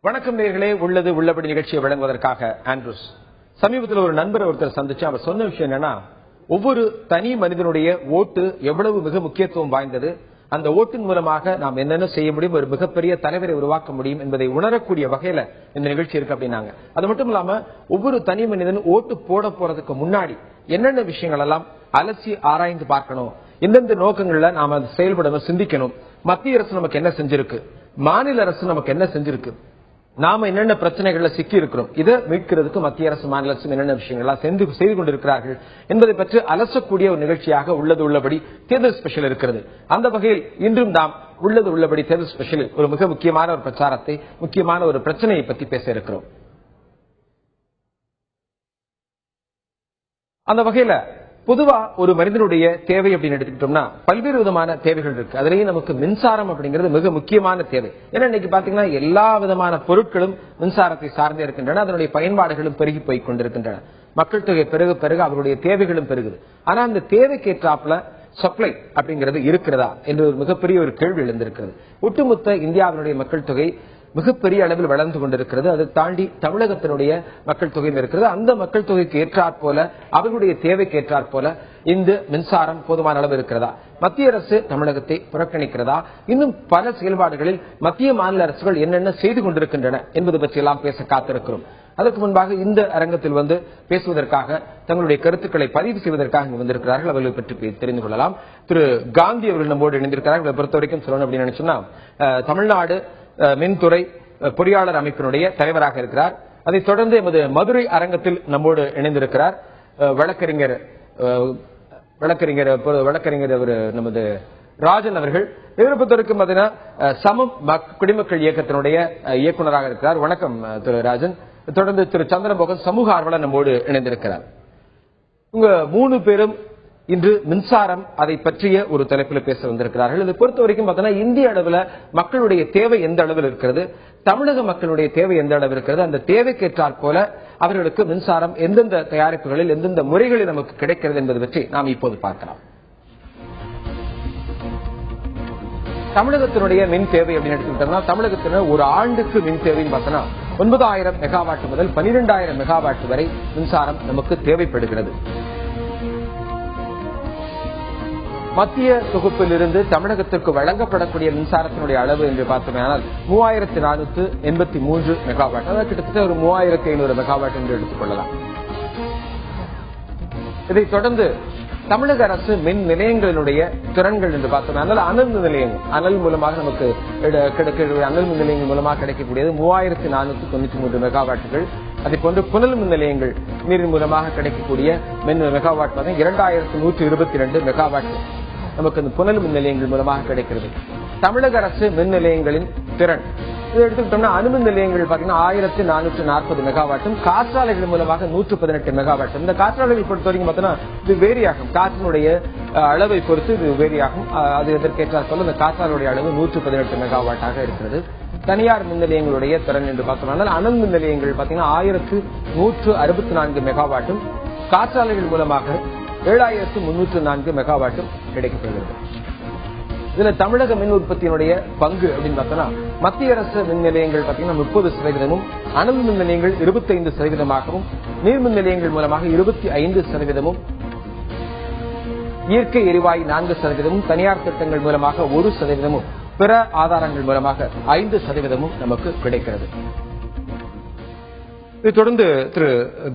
வணக்கம் நேயர்களே, உள்ளது உள்ளபடி நிகழ்ச்சியை வழங்குவதற்காக ஆண்ட்ரூஸ். சமீபத்தில் ஒரு நண்பர் ஒருத்தர் சந்திச்சு அவர் சொன்ன விஷயம் என்னன்னா, ஒவ்வொரு தனி மனிதனுடைய ஓட்டு எவ்வளவு மிக முக்கியத்துவம் வாய்ந்தது, அந்த ஓட்டின் மூலமாக நாம் என்னென்ன செய்ய முடியும், ஒரு மிகப்பெரிய தலைவரை உருவாக்க முடியும் என்பதை உணரக்கூடிய வகையில இந்த நிகழ்ச்சி இருக்கு அப்படின்னாங்க. அது மட்டும் இல்லாம ஒவ்வொரு தனி மனிதன் ஓட்டு போட போறதுக்கு முன்னாடி என்னென்ன விஷயங்கள் எல்லாம் அலசி ஆராய்ந்து பார்க்கணும், எந்தெந்த நோக்கங்கள்ல நாம செயல்படணும், சிந்திக்கணும். மத்திய அரசு நமக்கு என்ன செஞ்சிருக்கு, மாநில அரசு நமக்கு என்ன செஞ்சிருக்கு, நாம என்னென்ன பிரச்சனைகள்ல சிக்கி இருக்கிறோம், இதை மீட்கிறதுக்கு மத்திய அரசு மாநில அரசு என்னென்ன விஷயங்கள்லாம் செய்து கொண்டிருக்கிறார்கள் என்பதை பற்றி அலசக்கூடிய ஒரு நிகழ்ச்சியாக உள்ளது உள்ளபடி தேர்தல் ஸ்பெஷல் இருக்கிறது. அந்த வகையில் இன்றும் நாம் உள்ளது உள்ளபடி தேர்தல் ஸ்பெஷலில் ஒரு மிக முக்கியமான ஒரு பிரச்சாரத்தை, முக்கியமான ஒரு பிரச்சனையை பற்றி பேச இருக்கிறோம். அந்த வகையில பொதுவா ஒரு மனிதனுடைய தேவை அப்படின்னு எடுத்துக்கிட்டோம்னா பல்வேறு விதமான தேவைகள் இருக்கு. அதுலயும் நமக்கு மின்சாரம் அப்படிங்கிறது மிக முக்கியமான தேவை. ஏன்னா இன்னைக்கு பாத்தீங்கன்னா எல்லா விதமான பொருட்களும் மின்சாரத்தை சார்ந்தே இருக்கின்றன. அதனுடைய பயன்பாடுகளும் பெருகி போய் கொண்டிருக்கின்றன. மக்கள் தொகை பெருக பெருக அவருடைய தேவைகளும் பெருகுது. ஆனா அந்த தேவைக்கு ஏற்றாப்புல சப்ளை அப்படிங்கிறது இருக்கிறதா என்று ஒரு மிகப்பெரிய ஒரு கேள்வி எழுந்திருக்கிறது. ஒட்டுமொத்த இந்தியாவினுடைய மக்கள் தொகை மிகப்பெரிய அளவில் வளர்ந்து கொண்டிருக்கிறது. அதை தாண்டி தமிழகத்தினுடைய மக்கள் தொகையும் இருக்கிறது. அந்த மக்கள் தொகைக்கு ஏற்றாற் போல, அவர்களுடைய தேவைக்கு ஏற்றாற் போல இந்த மின்சாரம் போதுமான அளவு இருக்கிறதா, மத்திய அரசு தமிழகத்தை புறக்கணிக்கிறதா, இன்னும் பல செயல்பாடுகளில் மத்திய மாநில அரசுகள் என்னென்ன செய்து கொண்டிருக்கின்றன என்பது பற்றி எல்லாம் பேச காத்திருக்கிறோம். அதற்கு முன்பாக இந்த அரங்கத்தில் வந்து பேசுவதற்காக, தங்களுடைய கருத்துக்களை பதிவு செய்வதற்காக இங்கு வந்திருக்கிறார்கள். அவர்களை பற்றி தெரிந்து கொள்ளலாம். திரு காந்தி அவர்கள் நம்மோடு இணைந்திருக்கிறார்கள். இதை பொறுத்த வரைக்கும் சொல்லணும் அப்படின்னு நினைச்சோம்னா, தமிழ்நாடு மின்துறை பொறியாளர் அமைப்பினுடைய தலைவராக இருக்கிறார். அதைத் தொடர்ந்து எமது மதுரை அரங்கத்தில் நம்மோடு இணைந்திருக்கிறார் வழக்கறிஞர் நமது ராஜன் அவர்கள். இவரை பொறுத்தவரைக்கும் பார்த்தீங்கன்னா சமம் குடிமக்கள் இயக்கத்தினுடைய இயக்குநராக இருக்கிறார். வணக்கம் திரு ராஜன். தொடர்ந்து திரு சந்திரமோகன் சமூக ஆர்வலர் நம்மோடு இணைந்திருக்கிறார். உங்க 3 பேரும் இன்று மின்சாரம் அதை பற்றிய ஒரு தலைப்பில் பேச வந்திருக்கிறார்கள். இதை பொறுத்த வரைக்கும் பார்த்தீங்கன்னா இந்திய அளவில் மக்களுடைய தேவை எந்த அளவில் இருக்கிறது, தமிழக மக்களுடைய தேவை எந்த அளவில் இருக்கிறது, அந்த தேவைக்கு ஏற்றாற் போல அவர்களுக்கு மின்சாரம் எந்தெந்த தயாரிப்புகளில் எந்தெந்த முறைகளில் நமக்கு கிடைக்கிறது என்பது பற்றி நாம் இப்போது பார்க்கலாம். தமிழகத்தினுடைய மின் தேவை அப்படின்னு எடுத்துக்கிட்டோம்னா, தமிழகத்தினர் ஒரு ஆண்டுக்கு மின் தேவைன்னு பார்த்தோம்னா 9,000 மெகாவாட் முதல் 12,000 மெகாவாட் வரை மின்சாரம் நமக்கு தேவைப்படுகிறது. மத்திய தொகுப்பிலிருந்து தமிழகத்திற்கு வழங்கப்படக்கூடிய மின்சாரத்தினுடைய அளவு என்று பார்த்தோம்னால் 3,483 மெகாவாட், அதாவது கிட்டத்தட்ட ஒரு 3,500 மெகாவாட் என்று எடுத்துக் கொள்ளலாம். இதைத் தொடர்ந்து தமிழக அரசு மின் நிலையங்களினுடைய திறன்கள் என்று பார்த்தோம்னால் அனல் மின் நிலையங்கள், அனல் மூலமாக நமக்கு கிடைக்கக்கூடிய அனல் மின் நிலையங்கள் மூலமாக கிடைக்கக்கூடியது 3,493 மெகாவாட்டுகள். அதே போன்று புனல் மின் நிலையங்கள் நீரின் மூலமாக கிடைக்கக்கூடிய மின் மெகாவாட் 2,122 மெகாவாட் நமக்கு இந்த புனல் மின் நிலையங்கள் மூலமாக கிடைக்கிறது. தமிழக அரசு மின் நிலையங்களின் திறன் இதை எடுத்துக்கிட்டோம்னா அணுமின் நிலையங்கள் பாத்தீங்கன்னா 1,440 மெகாவாட்டும், காற்றாலைகள் மூலமாக 118 மெகாவாட்டும். இந்த காற்றாலைகள் பொறுத்த வரைக்கும் பார்த்தோம்னா இது வேரியாகும், காற்றினுடைய அளவை பொறுத்து இது வேரியாகும். அது எதற்கேற்றால் சொல்ல இந்த காற்றாலையுடைய அளவு 118 மெகாவாட்டாக இருக்கிறது. தனியார் மின் நிலையங்களுடைய திறன் என்று பார்த்தோம்னா அனல் மின் நிலையங்கள் பாத்தீங்கன்னா 1,164 மெகாவாட்டும், காற்றாலைகள் மூலமாக 7,304 மெகாவாட்டும் கிடைக்கப்படுகிறது. இதுல தமிழக மின் உற்பத்தியினுடைய பங்கு அப்படின்னு பார்த்தோம்னா மத்திய அரசு மின் நிலையங்கள் பாத்தீங்கன்னா 30%, அனல் மின் நிலையங்கள் 25%, நீர்மின் நிலையங்கள் மூலமாக 25%, இயற்கை எரிவாயு 4%, தனியார் திட்டங்கள் மூலமாக 1%, பிற ஆதாரங்கள் மூலமாக 5% நமக்கு கிடைக்கிறது. இதை தொடர்ந்து திரு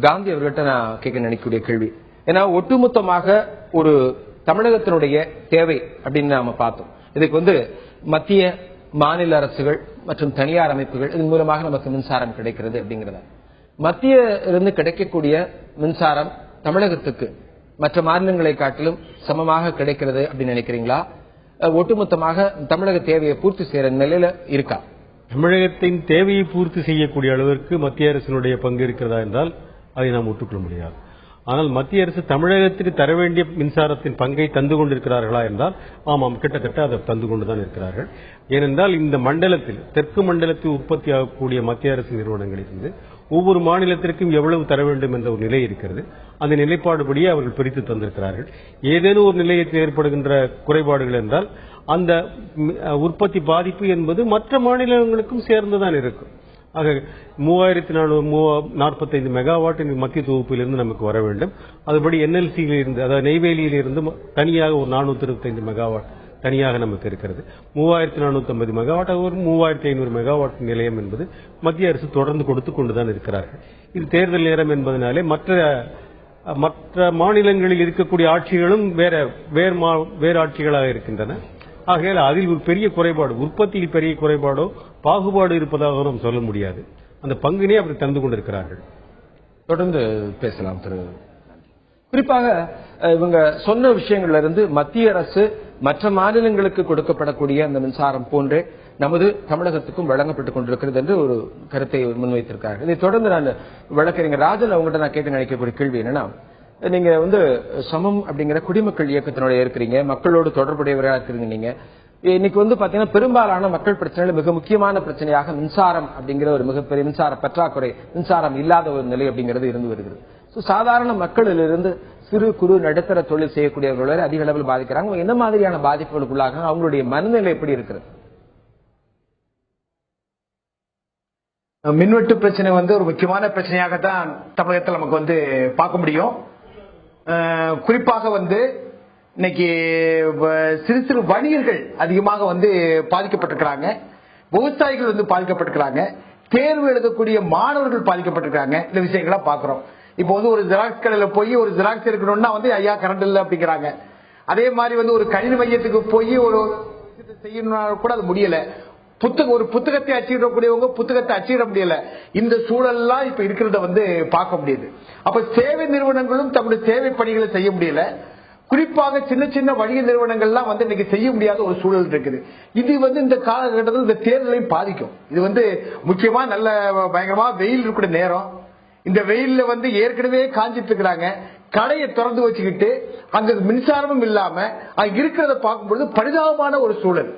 காந்தி அவர்கிட்ட நான் கேட்க நினைக்கக்கூடிய கேள்வி, ஏன்னா ஒட்டுமொத்தமாக ஒரு தமிழகத்தினுடைய தேவை அப்படின்னு நாம பார்த்தோம். இதுக்கு வந்து மத்திய மாநில அரசுகள் மற்றும் தனியார் அமைப்புகள் இதன் மூலமாக நமக்கு மின்சாரம் கிடைக்கிறது அப்படிங்கிறத, மத்திய இருந்து கிடைக்கக்கூடிய மின்சாரம் தமிழகத்துக்கு மற்ற மாநிலங்களை காட்டிலும் சமமாக கிடைக்கிறது அப்படின்னு நினைக்கிறீங்களா? ஒட்டுமொத்தமாக தமிழக தேவையை பூர்த்தி செய்யற நிலையில இருக்கா? தமிழகத்தின் தேவையை பூர்த்தி செய்யக்கூடிய அளவிற்கு மத்திய அரசினுடைய பங்கு இருக்கிறதா என்றால் அதை நாம் ஒத்துக்கொள்ள முடியாது. ஆனால் மத்திய அரசு தமிழகத்திற்கு தர வேண்டிய மின்சாரத்தின் பங்கை தந்து கொண்டிருக்கிறார்களா என்றால் ஆமாம், கிட்டத்தட்ட அதை தந்து கொண்டுதான் இருக்கிறார்கள். ஏனென்றால் இந்த மண்டலத்தில், தெற்கு மண்டலத்தில் உற்பத்தி ஆகக்கூடிய மத்திய அரசு நிறுவனங்களிலிருந்து ஒவ்வொரு மாநிலத்திற்கும் எவ்வளவு தர வேண்டும் என்ற ஒரு நிலை இருக்கிறது. அந்த நிலைப்பாடுபடியே அவர்கள் பிரித்து தந்திருக்கிறார்கள். ஏதேனும் ஒரு நிலையத்தில் ஏற்படுகின்ற குறைபாடுகள் என்றால் அந்த உற்பத்தி பாதிப்பு என்பது மற்ற மாநிலங்களுக்கும் சேர்ந்துதான் இருக்கும். ஆக 3445 மெகாவாட் மத்திய தொகுப்பிலிருந்து நமக்கு வர வேண்டும். அதுபடி என்எல்சியில் இருந்து, அதாவது நெய்வேலியில் இருந்து தனியாக ஒரு 425 மெகாவாட் தனியாக நமக்கு இருக்கிறது. 3450 மெகாவாட், ஒரு 3500 மெகாவாட் நிலையம் என்பது மத்திய அரசு தொடர்ந்து கொடுத்துக் கொண்டுதான் இருக்கிறார்கள். இது தேர்தல் நேரம் என்பதனாலே மற்ற மாநிலங்களில் இருக்கக்கூடிய ஆட்சிகளும் வேறு ஆட்சிகளாக இருக்கின்றன. ஆகையால் அதில் ஒரு பெரிய குறைபாடு, உற்பத்தியில் பெரிய குறைபாடோ பாகுபாடு இருப்பதாக நாம் சொல்ல முடியாது. அந்த பங்கினை அப்படி தந்து கொண்டிருக்கிறார்கள். தொடர்ந்து பேசலாம் திரு. குறிப்பாக இவங்க சொன்ன விஷயங்கள்ல இருந்து மத்திய அரசு மற்ற மாநிலங்களுக்கு கொடுக்கப்படக்கூடிய அந்த மின்சாரம் போன்றே நமது தமிழகத்துக்கும் வழங்கப்பட்டுக் கொண்டிருக்கிறது என்று ஒரு கருத்தை முன்வைத்திருக்கார்கள். இதை தொடர்ந்து நான் வழக்கறிஞர் ராஜன் அவங்ககிட்ட நான் கேட்டு நினைக்கக்கூடிய கேள்வி என்னன்னா, நீங்க சமம் அப்படிங்கிற குடிமக்கள் இயக்கத்தினுடைய இருக்கிறீங்க, மக்களோடு தொடர்புடையவராக இருக்கிறீங்க. நீங்க இன்னைக்கு பாத்தீங்கன்னா பெரும்பாலான மக்கள் பிரச்சனைகள் மிக முக்கியமான பிரச்சனையாக மின்சாரம் அப்படிங்கிற ஒரு மிகப்பெரிய மின்சார பற்றாக்குறை, மின்சாரம் இல்லாத ஒரு நிலை அப்படிங்கிறது இருந்து வருகிறது. சாதாரண மக்களிலிருந்து சிறு குறு நடுத்தர தொழில் செய்யக்கூடியவர்கள் வரை அதிக அளவில் பாதிக்கிறாங்க. என்ன மாதிரியான பாதிப்புகளுக்குள்ளாக அவங்களுடைய மனநிலை எப்படி இருக்கிறது? மின்வெட்டு பிரச்சனை ஒரு முக்கியமான பிரச்சனையாகத்தான் தமிழகத்தில் நமக்கு பார்க்க முடியும். குறிப்பாக இன்னைக்கு சிறு சிறு வணிகர்கள் அதிகமாக பாதிக்கப்பட்டிருக்கிறாங்க, விவசாயிகள் பாதிக்கப்பட்டிருக்கிறாங்க, தேர்வு எழுதக்கூடிய மாணவர்கள் பாதிக்கப்பட்டிருக்காங்க. இந்த விஷயங்களா பாக்குறோம். இப்போ ஒரு ஜெராக்ஸ் கடையில போய் ஒரு ஜெராக்ஸ் எடுக்கணும்னா ஐயா கரண்ட் இல்ல அப்படிங்கிறாங்க. அதே மாதிரி ஒரு கணினி மையத்துக்கு போய் ஒரு செய்யணும்னா கூட அது முடியல. ஒரு புத்தகத்தை அச்சிடக்கூடியவங்க புத்தகத்தை அச்சிட முடியல. இந்த சூழல்லாம் இப்ப இருக்கிறத பார்க்க முடியுது. அப்ப சேவை நிறுவனங்களும் தம்முடைய சேவை பணிகளை செய்ய முடியல. குறிப்பாக சின்ன சின்ன வணிக நிறுவனங்கள்லாம் இன்னைக்கு செய்ய முடியாத ஒரு சூழல் இருக்குது. இது இந்த காலகட்டத்தில் இந்த தேர்தலையும் பாதிக்கும். இது முக்கியமா நல்ல பயங்கரமா வெயில் இருக்கிற நேரம். இந்த வெயில்ல ஏற்கனவே காஞ்சிட்டு இருக்கிறாங்க. கடையை திறந்து வச்சுக்கிட்டு அங்க மின்சாரமும் இல்லாம அங்க இருக்கிறத பார்க்கும்போது பரிதாபமான ஒரு சூழல்.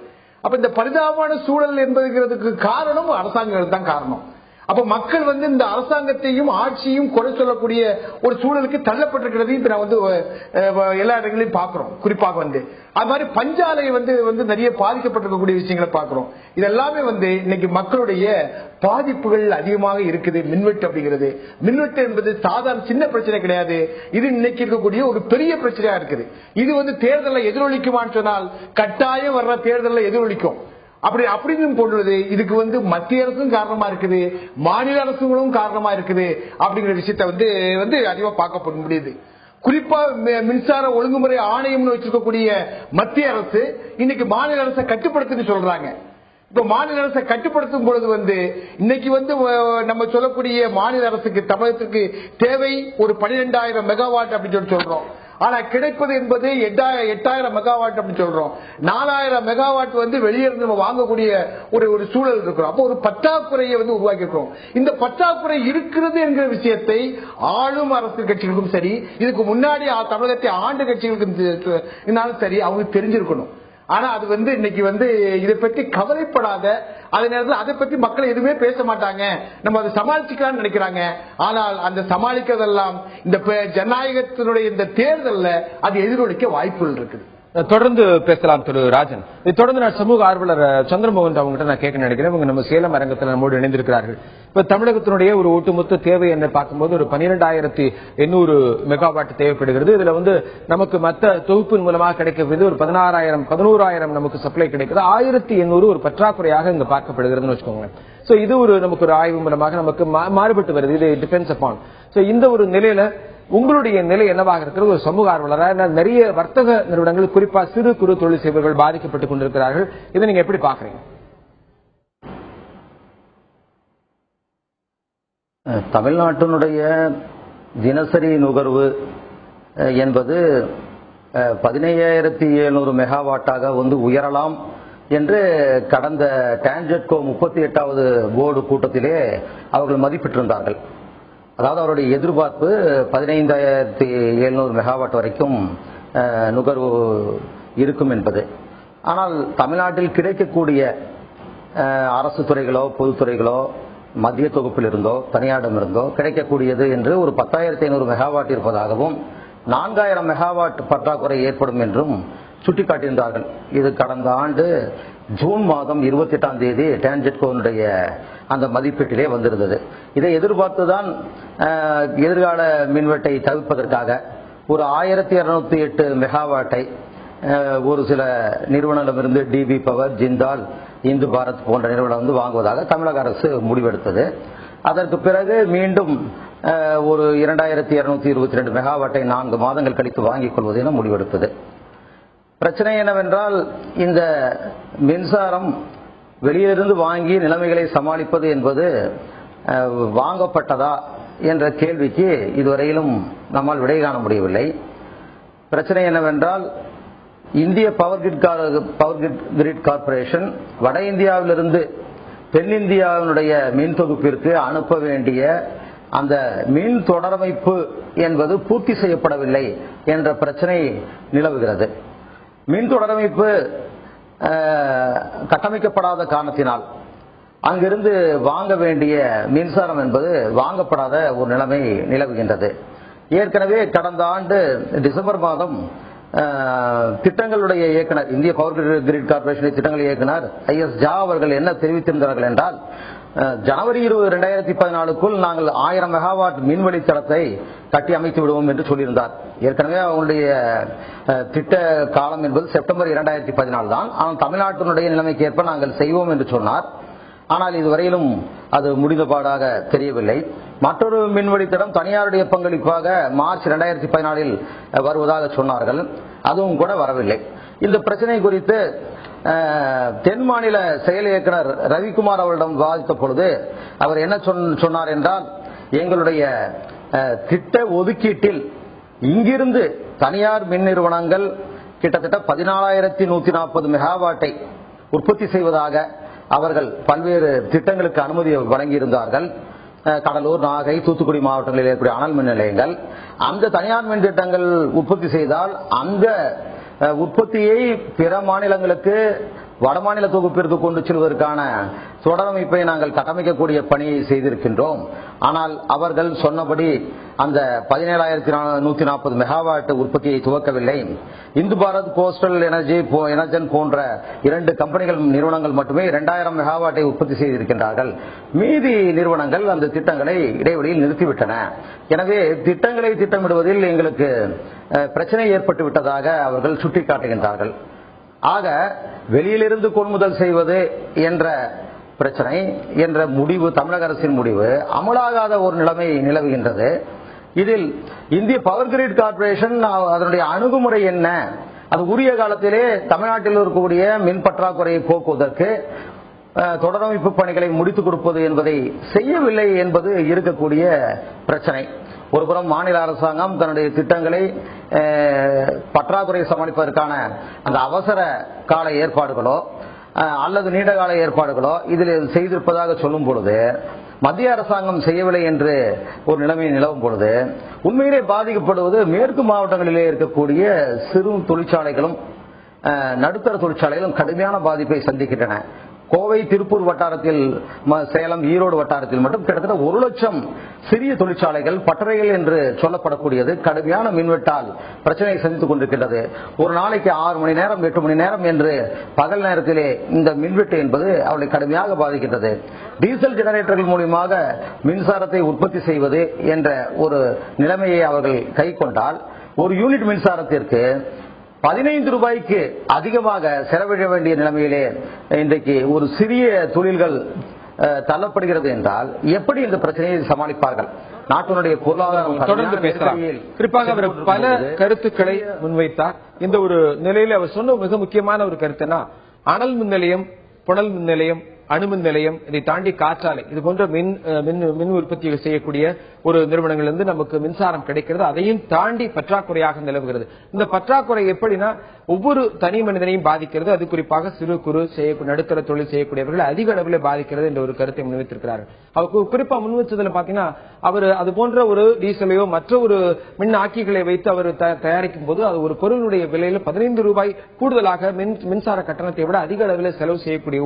அப்ப இந்த பரிதாபமான சூழல் என்பதுக்கு காரணம் அரசாங்கம் தான் காரணம். அப்ப மக்கள் இந்த அரசாங்கத்தையும் ஆட்சியும் குறை சொல்லக்கூடிய ஒரு சூழலுக்கு தள்ளப்பட்டிருக்கிறதையும் இப்ப நான் எல்லா இடங்களையும் பாக்குறோம். குறிப்பாக அது மாதிரி பஞ்சாலை நிறைய பாதிக்கப்பட்டிருக்கக்கூடிய விஷயங்களை பாக்குறோம். இதெல்லாமே இன்னைக்கு மக்களுடைய பாதிப்புகள் அதிகமாக இருக்குது. மின்வெட்டு அப்படிங்கிறது, மின்வெட்டு என்பது சாதாரண சின்ன பிரச்சனை கிடையாது. இது இன்னைக்கு இருக்கக்கூடிய ஒரு பெரிய பிரச்சனையா இருக்குது. இது தேர்தலில் எதிரொலிக்குமான்னு சொன்னால் கட்டாயம் வர்ற தேர்தலில் எதிரொலிக்கும். அப்படின்னு பொழுது இதுக்கு மத்திய அரசும் காரணமா இருக்குது, மாநில அரசுகளும் காரணமா இருக்குது அப்படிங்கிற விஷயத்தை அதிகமா பார்க்கப்பட முடியுது. குறிப்பா மின்சார ஒழுங்குமுறை ஆணையம் வச்சிருக்கக்கூடிய மத்திய அரசு இன்னைக்கு மாநில அரசை கட்டுப்படுத்துன்னு சொல்றாங்க. இப்ப மாநில அரசை கட்டுப்படுத்தும் பொழுது இன்னைக்கு நம்ம சொல்லக்கூடிய மாநில அரசுக்கு தமிழகத்திற்கு தேவை ஒரு 12,000 மெகாவாட் அப்படின்னு சொல்றோம். ஆனா கிடைப்பது என்பது 8,000 மெகாவாட் அப்படின்னு சொல்றோம். 4,000 மெகாவாட் வெளியே இருந்து நம்ம வாங்கக்கூடிய ஒரு சூழல் இருக்கிறோம். அப்போ ஒரு பற்றாக்குறையை உருவாக்கி இருக்கிறோம். இந்த பற்றாக்குறை இருக்கிறது என்கிற விஷயத்தை ஆளும் அரசியல் கட்சிகளுக்கும் சரி, இதுக்கு முன்னாடி தமிழகத்தை ஆண்டு கட்சிகளுக்கும் சரி அவங்க தெரிஞ்சிருக்கணும். ஆனா அது இன்னைக்கு இதை பற்றி கவலைப்படாத, அதே நேரத்தில் அதை பற்றி மக்கள் எதுவுமே பேச மாட்டாங்க, நம்ம அதை சமாளிச்சுக்கலாம்னு நினைக்கிறாங்க. ஆனால் அந்த சமாளிக்கிறதெல்லாம் இந்த ஜனநாயகத்தினுடைய இந்த தேர்தலில் அது எதிரொலிக்க வாய்ப்புகள் இருக்குது. தொடர்ந்து பேசலாம் திரு ராஜன். இதை தொடர்ந்து நான் சமூக ஆர்வலர் சந்திரமோகன் அவங்ககிட்ட நான் கேட்க நினைக்கிறேன். இவங்க நம்ம சேலம் அரங்கத்தில் நம்மோடு இணைந்திருக்கிறார்கள். இப்ப தமிழகத்தினுடைய ஒரு ஒட்டுமொத்த தேவை என்ன பார்க்கும்போது ஒரு 12,800 மெகாவாட் தேவைப்படுகிறது. இதுல நமக்கு மற்ற தொகுப்பின் மூலமாக கிடைக்கிறது ஒரு 11,000 நமக்கு சப்ளை கிடைக்கிறது. 1,800 ஒரு பற்றாக்குறையாக இங்க பார்க்கப்படுகிறதுன்னு வச்சுக்கோங்க. சோ இது நமக்கு ஒரு ஆய்வு மூலமாக நமக்கு மாறுபட்டு வருது. இது டிபெண்ட்ஸ் அப்பான். சோ இந்த ஒரு நிலையில உங்களுடைய நிலை என்னவாக இருக்கிறது? ஒரு சமூக ஆர்வலராக நிறைய வர்த்தக நிறுவனங்கள் குறிப்பா சிறு குறு தொழில் செய்பவர்கள் பாதிக்கப்பட்டுக் கொண்டிருக்கிறார்கள். இதை நீங்க எப்படி பாக்குறீங்க? தமிழ்நாட்டினுடைய தினசரி நுகர்வு என்பது 17,700 மெகாவாட்டாக உயரலாம் என்று கடந்த டான்ஜெட்கோ 38வது போர்டு கூட்டத்திலே அவர்கள் மதிப்பிட்டிருந்தார்கள். அதாவது அவருடைய எதிர்பார்ப்பு 15,700 மெகாவாட் வரைக்கும் நுகர்வு இருக்கும் என்பது. ஆனால் தமிழ்நாட்டில் கிடைக்கக்கூடிய அரசு துறைகளோ பொதுத்துறைகளோ மத்திய தொகுப்பில் இருந்தோ தனியாரிடமிருந்தோ கிடைக்கக்கூடியது என்று ஒரு 10,500 மெகாவாட் இருப்பதாகவும் 4,000 மெகாவாட் பற்றாக்குறை ஏற்படும் என்றும் சுட்டிக்காட்டியிருந்தார்கள். இது கடந்த ஆண்டு ஜூன் மாதம் 28ஆம் தேதி டான்ஜெட்கோனுடைய அந்த மதிப்பீட்டிலே வந்திருந்தது. இதை எதிர்பார்த்துதான் எதிர்கால மின்வெட்டை தவிர்ப்பதற்காக ஒரு 1208 மெகாவாட்டை ஒரு சில நிறுவனங்களிடமிருந்து டிபி பவர், ஜிந்தால், இந்து பாரத் போன்ற நிறுவனம் வாங்குவதாக தமிழக அரசு முடிவெடுத்தது. அதற்கு பிறகு மீண்டும் ஒரு 2222 மெகாவாட்டை 4 மாதங்கள் கழித்து வாங்கிக் கொள்வது என முடிவெடுத்தது. பிரச்சனை என்னவென்றால், இந்த மின்சாரம் வெளியிலிருந்து வாங்கி நிலைமைகளை சமாளிப்பது என்பது வாங்கப்பட்டதா என்ற கேள்விக்கு இதுவரையிலும் நம்மால் விடை காண முடியவில்லை. பிரச்சனை என்னவென்றால், இந்திய பவர் கிரிட் கார்ப்பரேஷன் வட இந்தியாவிலிருந்து தென்னிந்தியாவினுடைய மின் தொகுப்பிற்கு அனுப்ப வேண்டிய அந்த மின் தொடரமைப்பு என்பது பூர்த்தி செய்யப்படவில்லை என்ற பிரச்சனை நிலவுகிறது. மின் தொடரமைப்பு கட்டமைக்கப்படாத காரணத்தினால் அங்கிருந்து வாங்க வேண்டிய மின்சாரம் என்பது வாங்கப்படாத ஒரு நிலைமை நிலவுகின்றது. ஏற்கனவே கடந்த ஆண்டு டிசம்பர் மாதம் திட்டங்களுடைய இயக்குனர், இந்திய பவர் கிரிட் கார்ப்பரேஷன் திட்டங்கள் இயக்குனர் ஐஎஸ் ஜா அவர்கள் என்ன தெரிவித்திருந்தார்கள் என்றால், ஜனவரி 2014க்குள் நாங்கள் 1000 மெகாவாட் மின்வெளி தளத்தை கட்டி அமைத்து விடுவோம் என்று சொல்லியிருந்தார். ஏற்கனவே அவங்களுடைய திட்ட காலம் என்பது செப்டம்பர் 2014 தான். ஆனால் தமிழ்நாட்டினுடைய நிலைமைக்கு ஏற்ப நாங்கள் செய்வோம் என்று சொன்னார். ஆனால் இதுவரையிலும் அது முடிந்தபாடாக தெரியவில்லை. மற்றொரு மின்வெளி திட்டம் தனியாருடைய பங்களிப்பாக மார்ச் 2014 வருவதாக சொன்னார்கள். அதுவும் கூட வரவில்லை. இந்த பிரச்சனை குறித்து தென் மாநில செயல் இயக்குனர் ரவிக்குமார் அவரிடம் விவாதித்த பொழுது அவர் என்ன சொன்னார் என்றால், எங்களுடைய திட்ட ஒதுக்கீட்டில் இங்கிருந்து தனியார் மின் நிறுவனங்கள் கிட்டத்தட்ட 14,140 மெகாவாட்டை உற்பத்தி செய்வதாக அவர்கள் பல்வேறு திட்டங்களுக்கு அனுமதி வழங்கியிருந்தார்கள். கடலூர், நாகை, தூத்துக்குடி மாவட்டங்களில் இருக்கக்கூடிய அனல் மின் நிலையங்கள் அந்த தனியார் மின் திட்டங்கள் உற்பத்தி செய்தால் அந்த உற்பத்தியை பிற மாநிலங்களுக்கு வடமாநில தொகுப்பிற்கு கொண்டு செல்வதற்கான தொடரமைப்பை நாங்கள் கட்டமைக்கக்கூடிய பணியை செய்திருக்கின்றோம். ஆனால் அவர்கள் சொன்னபடி அந்த 17,140 மெகாவாட் உற்பத்தியை துவக்கவில்லை. இந்து பாரத் கோஸ்டல் எனர்ஜன் போன்ற 2 கம்பெனிகள் நிறுவனங்கள் மட்டுமே 2000 மெகாவாட்டை உற்பத்தி செய்திருக்கின்றார்கள். மீதி நிறுவனங்கள் அந்த திட்டங்களை இடைவெளியில் நிறுத்திவிட்டன. எனவே திட்டங்களை திட்டமிடுவதில் எங்களுக்கு பிரச்சனை ஏற்பட்டு விட்டதாக அவர்கள் சுட்டிக்காட்டுகின்றார்கள். ஆக வெளியிலிருந்து கொள்முதல் செய்வது என்ற பிரச்சனை என்ற முடிவு, தமிழக அரசின் முடிவு அமலாகாத ஒரு நிலைமை நிலவுகின்றது. இதில் இந்திய பவர் கிரிட் கார்ப்பரேஷன் அதனுடைய அணுகுமுறை என்ன, அது உரிய காலத்திலே தமிழ்நாட்டில் இருக்கக்கூடிய மின் பற்றாக்குறையை போக்குவதற்கு தொடரமைப்பு பணிகளை முடித்துக் கொடுப்பது என்பதை செய்யவில்லை என்பது இருக்கக்கூடிய பிரச்சனை. ஒருபுறம் மாநில அரசாங்கம் தன்னுடைய திட்டங்களை பற்றாக்குறை சமாளிப்பதற்கான அந்த அவசர கால ஏற்பாடுகளோ அல்லது நீண்டகால ஏற்பாடுகளோ இதில் செய்திருப்பதாக சொல்லும் பொழுது, மத்திய அரசாங்கம் செய்யவில்லை என்று ஒரு நிலைமை நிலவும் பொழுது உண்மையிலே பாதிக்கப்படுவது மேற்கு மாவட்டங்களிலே இருக்கக்கூடிய சிறு தொழிற்சாலைகளும் நடுத்தர தொழிற்சாலைகளும் கடுமையான பாதிப்பை சந்திக்கின்றன. கோவை, திருப்பூர் வட்டாரத்தில், சேலம், ஈரோடு வட்டாரத்தில் மட்டும் கிட்டத்தட்ட 1 லட்சம் சிறிய தொழிற்சாலைகள், பட்டறைகள் என்று சொல்லப்படக்கூடியது கடுமையான மின்வெட்டால் பிரச்சனையை சந்தித்துக் கொண்டிருக்கின்றது. ஒரு நாளைக்கு 6 மணி நேரம் 8 மணி நேரம் என்று பகல் நேரத்திலே இந்த மின்வெட்டு என்பது அவளை கடுமையாக பாதிக்கின்றது. டீசல் ஜெனரேட்டர்கள் மூலமாக மின்சாரத்தை உற்பத்தி செய்வது என்ற ஒரு நிலைமையை அவர்கள் கை கொண்டால் ஒரு யூனிட் மின்சாரத்திற்கு 15 ரூபாய்க்கு அதிகமாக செலவிட வேண்டிய நிலைமையிலே இன்றைக்கு ஒரு சிறிய தொழில்கள் தள்ளப்படுகிறது என்றால் எப்படி இந்த பிரச்சனையை சமாளிப்பார்கள்? நாட்டினுடைய பொருளாதாரம் தொடர்ந்து பேசலாம். குறிப்பாக அவர் பல கருத்துக்களை முன்வைத்தார். இந்த ஒரு நிலையில் அவர் சொன்ன மிக முக்கியமான ஒரு கருத்துனா, அனல் மின் நிலையம், புனல் மின் நிலையம், அணுமின் நிலையம், இதை தாண்டி காற்றாலை, இது போன்ற மின் உற்பத்தி செய்யக்கூடிய ஒரு நிறுவனங்களிலிருந்து நமக்கு மின்சாரம் கிடைக்கிறது. அதையும் தாண்டி பற்றாக்குறையாக நிலவுகிறது. இந்த பற்றாக்குறை எப்படின்னா ஒவ்வொரு தனி மனிதனையும் பாதிக்கிறது. அது குறிப்பாக சிறு குறு நடுத்தர தொழில் செய்யக்கூடியவர்கள் அதிக அளவில் பாதிக்கிறது என்ற ஒரு கருத்தை முன்வைத்திருக்கிறார்கள். அவர் குறிப்பா முன்வச்சதுல பாத்தீங்கன்னா, அவர் அது போன்ற ஒரு டீசலையோ மற்ற ஒரு மின் ஆக்கிகளை வைத்து அவர் தயாரிக்கும் போது அது ஒரு பொருளுடைய விலையில 15 ரூபாய் கூடுதலாக மின்சார கட்டணத்தை விட அதிக அளவில் செலவு செய்யக்கூடிய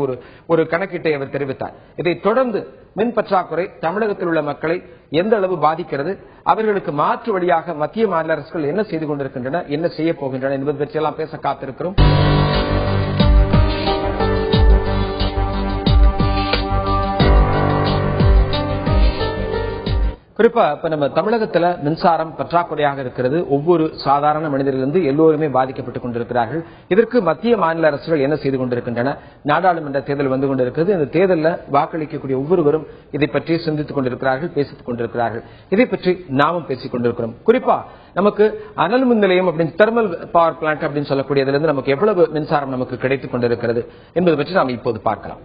ஒரு கணக்கு கணக்கீட்டை அவர் தெரிவித்தார். இதைத் தொடர்ந்து மின் பற்றாக்குறை தமிழகத்தில் உள்ள மக்களை எந்த அளவு பாதிக்கிறது, அவர்களுக்கு மாற்று வழியாக மத்திய மாநில அரசுகள் என்ன செய்து கொண்டிருக்கின்றன, என்ன செய்ய போகின்றன என்பது பற்றியெல்லாம் பேச காத்திருக்கிறோம். குறிப்பா இப்ப நம்ம தமிழகத்துல மின்சாரம் பற்றாக்குறையாக இருக்கிறது. ஒவ்வொரு சாதாரண மனிதரிலிருந்து எல்லோருமே பாதிக்கப்பட்டுக் கொண்டிருக்கிறார்கள். இதற்கு மத்திய மாநில அரசுகள் என்ன செய்து கொண்டிருக்கின்றன? நாடாளுமன்ற தேர்தல் வந்து கொண்டிருக்கிறது. இந்த தேர்தலில் வாக்களிக்கக்கூடிய ஒவ்வொருவரும் இதை பற்றி சிந்தித்துக் கொண்டிருக்கிறார்கள், பேசித்துக் கொண்டிருக்கிறார்கள். இதை பற்றி நாமும் பேசிக் கொண்டிருக்கிறோம். குறிப்பா நமக்கு அனல் மின் நிலையம் அப்படின்னு தெர்மல் பவர் பிளான்ட் அப்படின்னு சொல்லக்கூடியதிலிருந்து நமக்கு எவ்வளவு மின்சாரம் நமக்கு கிடைத்துக் கொண்டிருக்கிறது என்பது பற்றி நாம் இப்போது பார்க்கலாம்.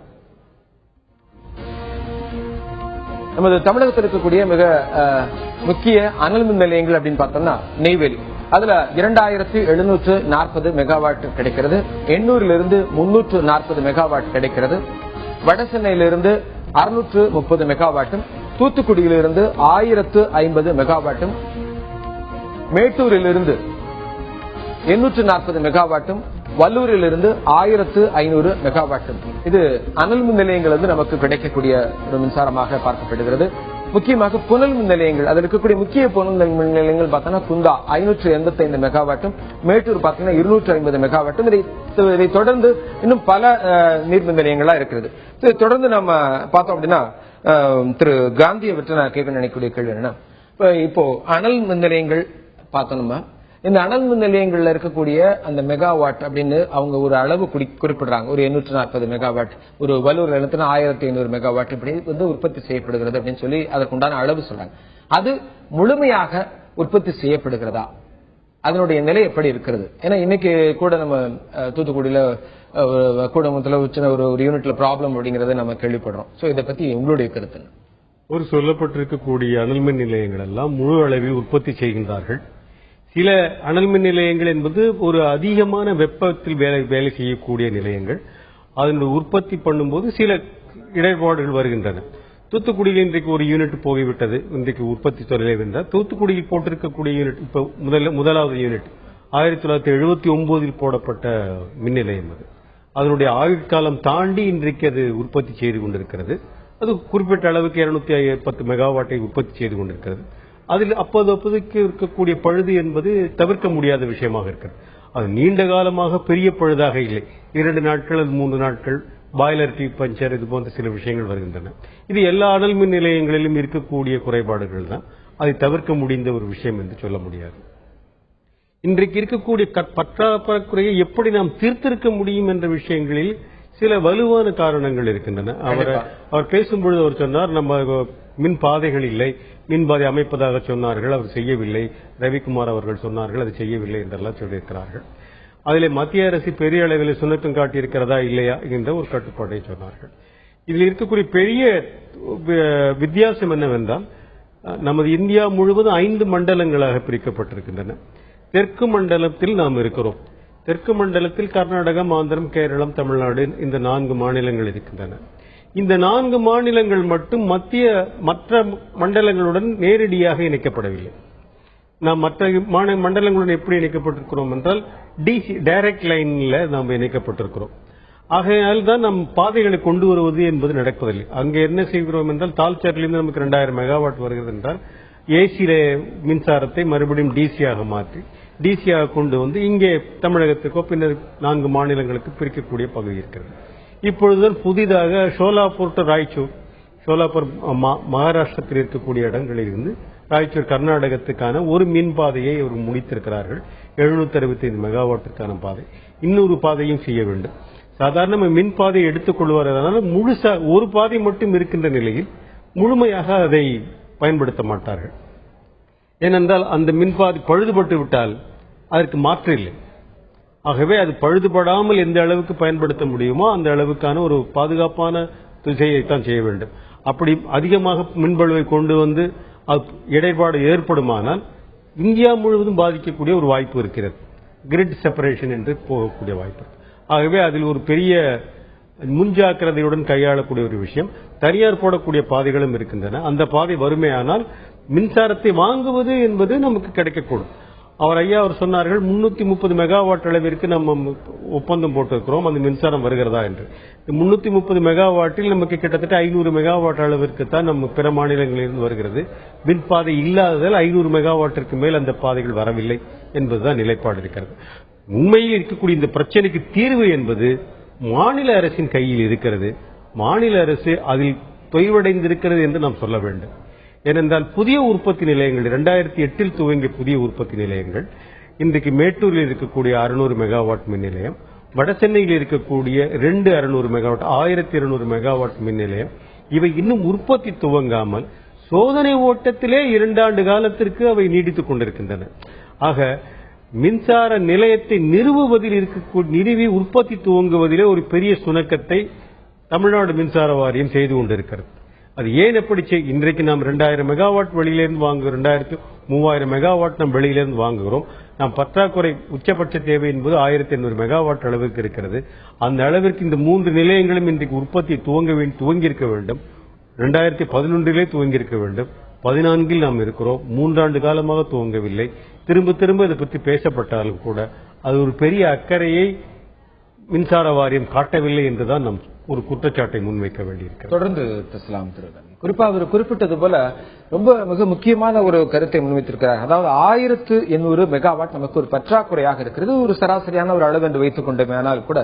நமது தமிழகத்தில் இருக்கக்கூடிய மிக முக்கிய அனல் மின் நிலையங்கள் அப்படின்னு பார்த்தோம்னா நெய்வேலி, அதுல 2740 மெகாவாட் கிடைக்கிறது. எண்ணூரிலிருந்து 340 மெகாவாட் கிடைக்கிறது. வடசென்னையிலிருந்து 630 மெகாவாட்டும், தூத்துக்குடியிலிருந்து 1050 மெகாவாட்டும், மேட்டூரிலிருந்து 840 மெகாவாட்டும், வல்லூரிலிருந்து 1500 மெகாவாட்டும். இது அனல் மின் நிலையங்கள் வந்து நமக்கு கிடைக்கக்கூடிய ஒரு மின்சாரமாக பார்க்கப்படுகிறது. முக்கியமாக புனல் மின் நிலையங்கள், அதில் இருக்கக்கூடிய முக்கிய புனல் மின் நிலையங்கள் பார்த்தோம்னா குந்தா 585 மெகாவாட்டும், மேட்டூர் பார்த்தீங்கன்னா 250 மெகாவாட்டும். இதை தொடர்ந்து இன்னும் பல நீர் மின் நிலையங்களா இருக்கிறது. இதை தொடர்ந்து நம்ம பார்த்தோம் அப்படின்னா திரு காந்தியை பற்றி நான் கேட்க நினைக்கக்கூடிய கேள்வி என்னன்னா, இப்போ அனல் மின் நிலையங்கள் பார்த்தோம்னா இந்த அனல் மின் நிலையங்கள்ல இருக்கக்கூடிய அந்த மெகாவாட் அப்படின்னு அவங்க ஒரு அளவு குறிப்பிடுறாங்க. ஒரு 840 மெகாவாட், ஒரு வல்லூர் நிலத்துல 1500 மெகாவாட் இப்படி வந்து உற்பத்தி செய்யப்படுகிறது அப்படின்னு சொல்லி அதற்குண்டான அளவு சொல்றாங்க. அது முழுமையாக உற்பத்தி செய்யப்படுகிறதா? அதனுடைய நிலை எப்படி இருக்கிறது? ஏன்னா இன்னைக்கு கூட நம்ம தூத்துக்குடியில கூடமுத்துல சின்ன ஒரு யூனிட்ல ப்ராப்ளம் அப்படிங்கறத நம்ம கேள்விப்படுறோம். சோ இதை பத்தி உங்களுடைய கருத்து? ஒரு சொல்லப்பட்டிருக்கக்கூடிய அனல் மின் நிலையங்கள் எல்லாம் முழு அளவில் உற்பத்தி செய்கின்றார்கள். சில அனல் மின் நிலையங்கள் என்பது ஒரு அதிகமான வெப்பத்தில் வேலை செய்யக்கூடிய நிலையங்கள். அதனுடைய உற்பத்தி பண்ணும்போது சில இடர்பாடுகள் வருகின்றன. தூத்துக்குடியில் இன்றைக்கு ஒரு யூனிட் போய்விட்டது. இன்றைக்கு உற்பத்தி தொழிலை வென்றால் தூத்துக்குடியில் போட்டிருக்கக்கூடிய யூனிட் இப்ப முதலாவது யூனிட் 1979 போடப்பட்ட மின் நிலையம். அதனுடைய ஆயுட்காலம் தாண்டி இன்றைக்கு அது உற்பத்தி செய்து கொண்டிருக்கிறது. அது குறிப்பிட்ட அளவுக்கு 210 மெகாவாட்டை உற்பத்தி செய்து கொண்டிருக்கிறது. அதில் அப்போதைக்கு இருக்கக்கூடிய பழுது என்பது தவிர்க்க முடியாத விஷயமாக இருக்கிறது. அது நீண்ட காலமாக பெரிய பழுதாக இல்லை. 2 நாட்கள் 3 நாட்கள் பாய்லர் டியூப் பஞ்சர் இது போன்ற சில விஷயங்கள் வருகின்றன. இது எல்லா அனல் மின் நிலையங்களிலும் இருக்கக்கூடிய குறைபாடுகள் தான். அதை தவிர்க்க முடிந்த ஒரு விஷயம் என்று சொல்ல முடியாது. இன்றைக்கு இருக்கக்கூடிய பற்றாக்குறையை எப்படி நாம் தீர்த்திருக்க முடியும் என்ற விஷயங்களில் சில வலுவான காரணங்கள் இருக்கின்றன. அவர் பேசும்பொழுது அவர் சொன்னார், நம்ம மின் பாதைகள் இல்லை, மின்பாதை அமைப்பதாக சொன்னார்கள், அவர் செய்யவில்லை. ரவிக்குமார் அவர்கள் சொன்னார்கள், அது செய்யவில்லை என்றெல்லாம் சொல்லியிருக்கிறார்கள். அதிலே மத்திய அரசு பெரிய அளவில் சுணக்கம் காட்டியிருக்கிறதா இல்லையா என்ற ஒரு கட்டுப்பாட்டை சொன்னார்கள். இதில் இருக்கக்கூடிய பெரிய வித்தியாசம் என்னவென்றால், நமது இந்தியா முழுவதும் 5 மண்டலங்களாக பிரிக்கப்பட்டிருக்கின்றன. தெற்கு மண்டலத்தில் நாம் இருக்கிறோம். தெற்கு மண்டலத்தில் கர்நாடகம், ஆந்திரம், கேரளம், தமிழ்நாடு இந்த 4 மாநிலங்கள் இருக்கின்றன. இந்த 4 மாநிலங்கள் மட்டும் மற்ற மண்டலங்களுடன் நேரடியாக இணைக்கப்படவில்லை. நாம் மற்ற மண்டலங்களுடன் எப்படி இணைக்கப்பட்டிருக்கிறோம் என்றால் டைரக்ட் லைன்ல நாம் இணைக்கப்பட்டிருக்கிறோம். ஆகையால் தான் நம் பாதைகளை கொண்டு வருவது என்பது நடப்பதில்லை. அங்கே என்ன செய்கிறோம் என்றால், தால்ச்சேரிலிருந்து நமக்கு 2000 மெகாவாட் வருகிறது என்றால் ஏசியில மின்சாரத்தை மறுபடியும் டிசியாக மாற்றி டிசியாக கொண்டு வந்து இங்கே தமிழகத்துக்கோ பின்னர் 4 மாநிலங்களுக்கு பிரிக்கக்கூடிய பகுதி இருக்கிறது. இப்பொழுதுதான் புதிதாக ஷோலாப்பூர் டு ராய்ச்சூர், ஷோலாப்பூர் மகாராஷ்டிரத்தில் இருக்கக்கூடிய இடங்களில் இருந்து ராய்ச்சூர் கர்நாடகத்துக்கான ஒரு மின் பாதையை அவர் முடித்திருக்கிறார்கள். 765 மெகாவாட்டுக்கான பாதை. இன்னொரு பாதையும் செய்ய வேண்டும். சாதாரண மின் பாதையை எடுத்துக் கொள்வார்கள். முழுசா ஒரு பாதை மட்டும் இருக்கின்ற நிலையில் முழுமையாக அதை பயன்படுத்த மாட்டார்கள். ஏனென்றால் அந்த மின்பாதை பழுதுபட்டு விட்டால் அதற்கு மாற்று இல்லை. ஆகவே அது பழுதுபடாமல் எந்த அளவுக்கு பயன்படுத்த முடியுமோ அந்த அளவுக்கான ஒரு பாதுகாப்பான திசையைத்தான் செய்ய வேண்டும். அப்படி அதிகமாக மின்பழுவை கொண்டு வந்து இடர்பாடு ஏற்படுமானால் இந்தியா முழுவதும் பாதிக்கக்கூடிய ஒரு வாய்ப்பு இருக்கிறது. கிரிட் செப்பரேஷன் என்று போகக்கூடிய வாய்ப்பு. ஆகவே அதில் ஒரு பெரிய முன்ஜாக்கிரதையுடன் கையாளக்கூடிய ஒரு விஷயம். தனியார் போடக்கூடிய பாதைகளும் இருக்கின்றன. அந்த பாதை வறுமையானால் மின்சாரத்தை வாங்குவது என்பது நமக்கு கிடைக்கக்கூடும். அவர் சொன்னார்கள் 330 மெகாவாட் அளவிற்கு நம்ம ஒப்பந்தம் போட்டிருக்கிறோம், அந்த மின்சாரம் வருகிறதா என்று. 330 மெகாவாட்டில் நமக்கு கிட்டத்தட்ட 500 மெகாவாட் அளவிற்கு தான் நம்ம பிற மாநிலங்களிலிருந்து வருகிறது. மின்பாதை இல்லாததால் 500 மெகாவாட்டிற்கு மேல் அந்த பாதைகள் வரவில்லை என்பதுதான் நிலைப்பாடு இருக்கிறது. உண்மையில் இருக்கக்கூடிய இந்த பிரச்சனைக்கு தீர்வு என்பது மாநில அரசின் கையில் இருக்கிறது. மாநில அரசு அதில் தொய்வடைந்திருக்கிறது என்று நாம் சொல்ல வேண்டும். ஏனென்றால் புதிய உற்பத்தி நிலையங்கள் 2008 துவங்கிய புதிய உற்பத்தி நிலையங்கள் இன்றைக்கு மேட்டூரில் இருக்கக்கூடிய 600 மெகாவாட் மின் நிலையம், வடசென்னையில் இருக்கக்கூடிய 600 மெகாவாட் 1200 மெகாவாட் மின் நிலையம், இவை இன்னும் உற்பத்தி துவங்காமல் சோதனை ஓட்டத்திலே 2 ஆண்டு காலத்திற்கு அவை நீடித்துக் கொண்டிருக்கின்றன. ஆக மின்சார நிலையத்தை நிறுவி உற்பத்தி துவங்குவதிலே ஒரு பெரிய சுணக்கத்தை தமிழ்நாடு மின்சார வாரியம் செய்து கொண்டிருக்கிறது. அது ஏன் எப்படி இன்றைக்கு நாம் 2000 மெகாவாட் வெளியிலிருந்து வாங்குகிறோம், 3000 மெகாவாட் நாம் வெளியிலிருந்து வாங்குகிறோம். நாம் பற்றாக்குறை உச்சபட்ச தேவை என்பது 1800 மெகாவாட் அளவிற்கு இருக்கிறது. அந்த அளவிற்கு இந்த 3 நிலையங்களும் இன்றைக்கு உற்பத்தி துவங்கியிருக்க வேண்டும். 2011 துவங்கியிருக்க வேண்டும். 14 நாம் இருக்கிறோம். 3 ஆண்டு காலமாக துவங்கவில்லை. திரும்ப இதை பற்றி பேசப்பட்டாலும் கூட அது ஒரு பெரிய அக்கறையை மின்சார வாரியம் காட்டவில்லை என்றுதான் நாம் ஒரு குற்றச்சாட்டை முன்வைக்க வேண்டியிருக்கிறது. தொடர்ந்து பேசலாம் திரு. குறிப்பா அவர் குறிப்பிட்டது போல ரொம்ப மிக முக்கியமான ஒரு கருத்தை முன்வைத்திருக்கிறார். அதாவது 1800 மெகாவாட் நமக்கு ஒரு பற்றாக்குறையாக இருக்கிறது. ஒரு சராசரியான ஒரு அளவு என்று வைத்துக் கொண்டோமே ஆனால் கூட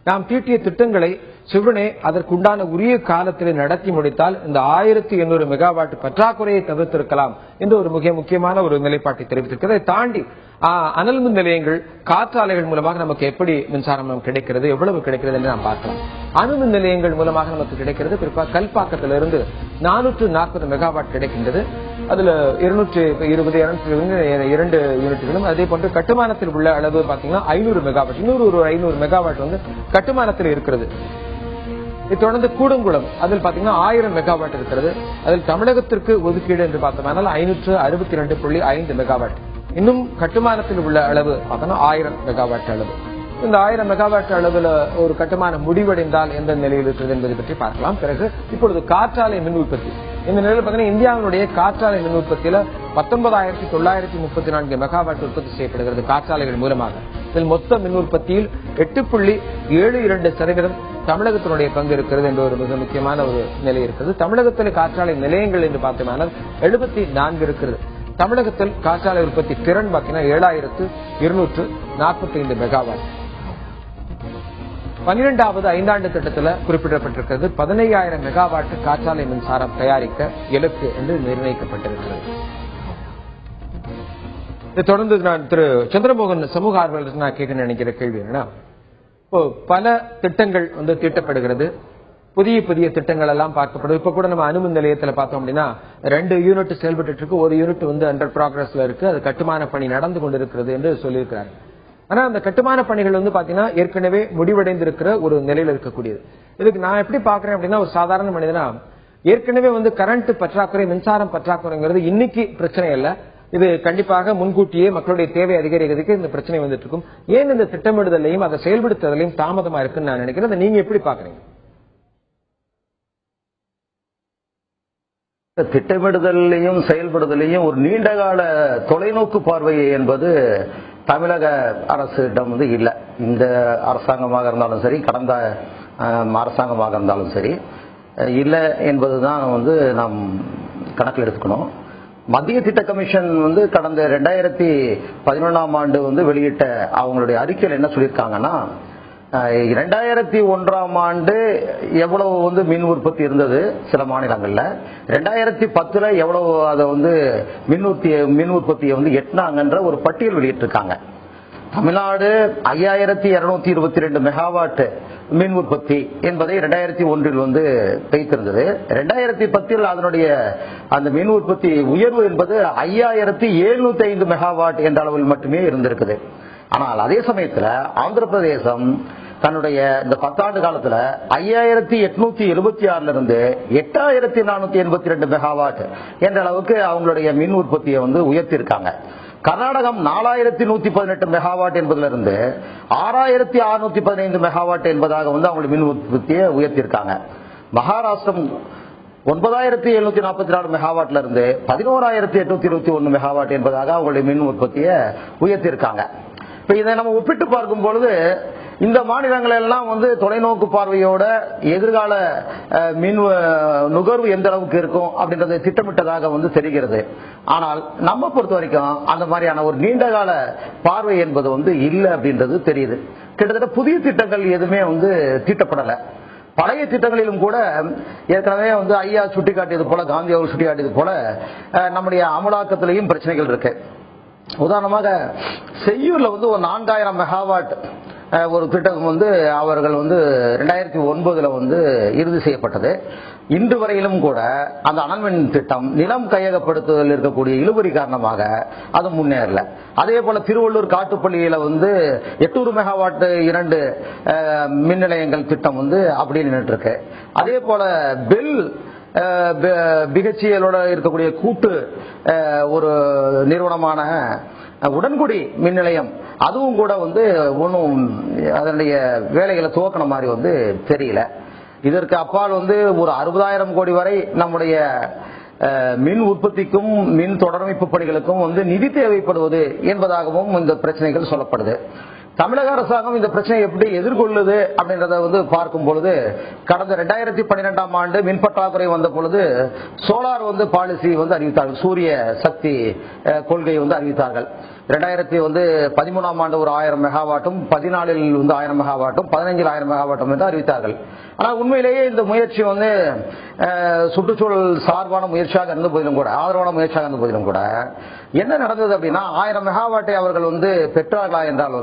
நாம் தீட்டிய திட்டங்களை சிவனே அதற்குண்டான உரிய காலத்திலே நடத்தி முடித்தால் இந்த 1800 மெகாவாட் பற்றாக்குறையை தவிர்த்திருக்கலாம் என்று ஒரு மிக முக்கியமான ஒரு நிலைப்பாட்டை தெரிவித்திருக்கிறது. அதை தாண்டி அனல் மின் நிலையங்கள், காற்றாலைகள் மூலமாக நமக்கு எப்படி மின்சாரம் கிடைக்கிறது, எவ்வளவு கிடைக்கிறது என்று நாம் பார்க்கலாம். அணு மின் நிலையங்கள் மூலமாக நமக்கு கிடைக்கிறது. குறிப்பாக கல்பாக்கத்திலிருந்து 440 மெகாவாட் கிடைக்கின்றது. அதுல 220 2 யூனிட்டுகளும், அதே போன்று கட்டுமானத்தில் உள்ள அளவு பாத்தீங்கன்னா 500 மெகாவாட். இன்னொரு ஒரு 500 மெகாவாட் வந்து கட்டுமானத்தில் இருக்கிறது. இதை தொடர்ந்து கூடங்குளம், அதில் பாத்தீங்கன்னா 1000 மெகாவாட் இருக்கிறது. அதில் தமிழகத்திற்கு ஒதுக்கீடு என்று பார்த்தோம்னால் 562.5 மெகாவாட். இன்னும் கட்டுமானத்தில் உள்ள அளவு பார்த்தோம்னா 1000 மெகாவாட் அளவு. இந்த 1000 மெகாவாட் அளவுல ஒரு கட்டுமானம் முடிவடைந்தால் எந்த நிலையில் இருக்கிறது என்பதை பற்றி பார்க்கலாம். பிறகு இப்பொழுது காற்றாலை மின் உற்பத்தி, இந்த நிலையில் பார்த்தீங்கன்னா இந்தியாவுடைய காற்றாலை மின் உற்பத்தியில 19,934 மெகாவாட் உற்பத்தி செய்யப்படுகிறது காற்றாலைகள் மூலமாக. இதில் மொத்த மின் உற்பத்தியில் 8.72% தமிழகத்தினுடைய பங்கு இருக்கிறது என்ற ஒரு மிக முக்கியமான ஒரு நிலை இருக்கிறது. தமிழகத்தில் காற்றாலை நிலையங்கள் என்று பார்த்தோம்னால் 74 இருக்கிறது. தமிழகத்தில் காற்றாலை உற்பத்தி திறன் பார்த்தீங்கன்னா 7,245 மெகாவாட். 12வது ஐந்தாண்டு திட்டத்தில் குறிப்பிடப்பட்டிருக்கிறது 15,000 மெகாவாட் காற்றாலை மின்சாரம் தயாரிக்க இலக்கு என்று நிர்ணயிக்கப்பட்டிருக்கிறது. இதை தொடர்ந்து நான் திரு சந்திரமோகன் சமூக ஆர்வலர்கள் நான் கேட்க நினைக்கிற கேள்வி என்னன்னா, இப்போ பல திட்டங்கள் வந்து தீட்டப்படுகிறது, புதிய திட்டங்கள் எல்லாம் பார்க்கப்படுது. இப்ப கூட நம்ம அணுமின் நிலையத்தில் பார்த்தோம் அப்படின்னா 2 யூனிட் செயல்பட்டு இருக்கு, ஒரு யூனிட் வந்து அண்டர் ப்ராக்ரஸ்ல இருக்கு, அது கட்டுமான பணி நடந்து கொண்டிருக்கிறது என்று சொல்லியிருக்கிறாங்க. ஆனா அந்த கட்டுமான பணிகள் வந்து பாத்தீங்கன்னா ஏற்கனவே முடிவடைந்திருக்கிற ஒரு நிலையில இருக்கக்கூடியது. இதுக்கு நான் எப்படி பாக்குறேன் அப்படின்னா, ஒரு சாதாரண மனிதனா ஏற்கனவே வந்து கரண்ட் பற்றாக்குறை, மின்சாரம் பற்றாக்குறைங்கிறது இன்னைக்கு பிரச்சனை இல்ல, இது கண்டிப்பாக முன்கூட்டியே மக்களுடைய தேவை அதிகரிக்கிறதுக்கு இந்த பிரச்சனை வந்துட்டு இருக்கும். ஏன் இந்த திட்டமிடுதலையும் அதை செயல்படுத்துறதுலையும் தாமதமா இருக்குன்னு நான் நினைக்கிறேன். அதை நீங்க எப்படி பாக்குறீங்க? திட்டமிடுதலையும் செயல்படுதலையும் ஒரு நீண்டகால தொலைநோக்கு பார்வை என்பது தமிழக அரசிடம் வந்து இல்லை. இந்த அரசாங்கமாக இருந்தாலும் சரி, கடந்த அரசாங்கமாக இருந்தாலும் சரி, இல்லை என்பதுதான் வந்து நாம் கணக்கில் எடுத்துக்கணும். மத்திய திட்ட கமிஷன் வந்து கடந்த 2011ஆம் ஆண்டு வந்து வெளியிட்ட அவங்களுடைய அறிக்கையில் என்ன சொல்லியிருக்காங்கன்னா, 2001ஆம் ஆண்டு எவ்வளவு வந்து மின் உற்பத்தி இருந்தது சில மாநிலங்கள்ல, 2010ல எவ்வளவு அதை வந்து மின் உற்பத்தியை வந்து எட்டினாங்கன்ற ஒரு பட்டியல் வெளியிட்டிருக்காங்க. தமிழ்நாடு 5222 மெகாவாட் மின் உற்பத்தி என்பதை 2001 வந்து வைத்திருந்தது. 2010 அதனுடைய அந்த மின் உற்பத்தி உயர்வு என்பது 5705 மெகாவாட் என்ற அளவில் மட்டுமே இருந்திருக்குது. ஆனால் அதே சமயத்தில் ஆந்திர பிரதேசம் தன்னுடைய இந்த 10 ஆண்டு காலத்துல 5876 இருந்து 8482 மெகாவாட் என்ற அளவுக்கு அவங்களுடைய மின் உற்பத்தியை வந்து உயர்த்தியிருக்காங்க. கர்நாடகம் 4118 மெகாவாட் என்பதிலிருந்து 6615 மெகாவாட் என்பதாக வந்து அவங்களுடைய மின் உற்பத்தியை உயர்த்தியிருக்காங்க. மகாராஷ்டிரம் 9744 மெகாவாட்ல இருந்து 11821 மெகாவாட் என்பதாக அவங்களுடைய மின் உற்பத்தியை உயர்த்தியிருக்காங்க. இப்ப இதை நம்ம ஒப்பிட்டு பார்க்கும் பொழுது இந்த மாநிலங்கள் எல்லாம் தொலைநோக்கு பார்வையோட எதிர்கால மின் நுகர்வு எந்த அளவுக்கு இருக்கும் அப்படின்றத திட்டமிட்டதாக தெரிகிறது. ஆனால் நம்ம பொறுத்த வரைக்கும் அந்த மாதிரியான ஒரு நீண்டகால பார்வை என்பது இல்லை அப்படின்றது தெரியுது. கிட்டத்தட்ட புதிய திட்டங்கள் எதுவுமே தீட்டப்படல. பழைய திட்டங்களிலும் கூட ஏற்கனவே ஐயா சுட்டிக்காட்டியது போல, காந்தி அவர்கள் சுட்டிக்காட்டியது போல நம்முடைய அமலாக்கத்திலையும் பிரச்சனைகள் இருக்கு. உதாரணமாக செய்யூர்ல ஒரு 4000 மெகாவாட் ஒரு திட்டம் அவர்கள் 2009 இறுதி செய்யப்பட்டது. இன்று வரையிலும் கூட அந்த அனல்மின் திட்டம் நிலம் கையகப்படுத்துவதில் இருக்கக்கூடிய இழுபறி காரணமாக அது முன்னேறல. அதே போல திருவள்ளூர் காட்டுப்பள்ளியில 800 மெகாவாட் 2 மின் நிலையங்கள் திட்டம் அப்படி நின்றுட்டு இருக்கு. அதே போல பிஹெச்இஎலோட இருக்கக்கூடிய கூட்டு ஒரு நிறுவனமான உடன்குடி மின் நிலையம் அதுவும் கூட ஒன்றும் அதனுடைய வேலைகளை துவக்கின மாதிரி தெரியல. இதற்கு அப்பால் ஒரு 60,000 கோடி வரை நம்முடைய மின் உற்பத்திக்கும் மின் தொடரமைப்பு பணிகளுக்கும் நிதி தேவைப்படுவது என்பதாகவும் இந்த பிரச்சனைகள் சொல்லப்படுது. தமிழக அரசாங்கம் இந்த பிரச்சனையை எப்படி எதிர்கொள்ளுது அப்படின்றத பார்க்கும் பொழுது கடந்த 2012ஆம் ஆண்டு மின் பற்றாக்குறை வந்த பொழுது சோலார் பாலிசி அறிவித்தார்கள். சூரிய சக்தி கொள்கை அறிவித்தார்கள். 2013ஆம் ஆண்டு ஒரு 1000 மெகாவாட்டும், 14இல் 1000 மெகாவாட்டும், 15இல் 1000 மெகாவாட்டும் என்று அறிவித்தார்கள். ஆனால் உண்மையிலேயே இந்த முயற்சி சுற்றுச்சூழல் சார்பான முயற்சியாக இருந்த போதிலும் கூட, ஆதரவான முயற்சியாக இருந்த போதிலும் கூட என்ன நடந்தது அப்படின்னா 1000 மெகாவாட்டை அவர்கள் பெற்றார்களா என்றால்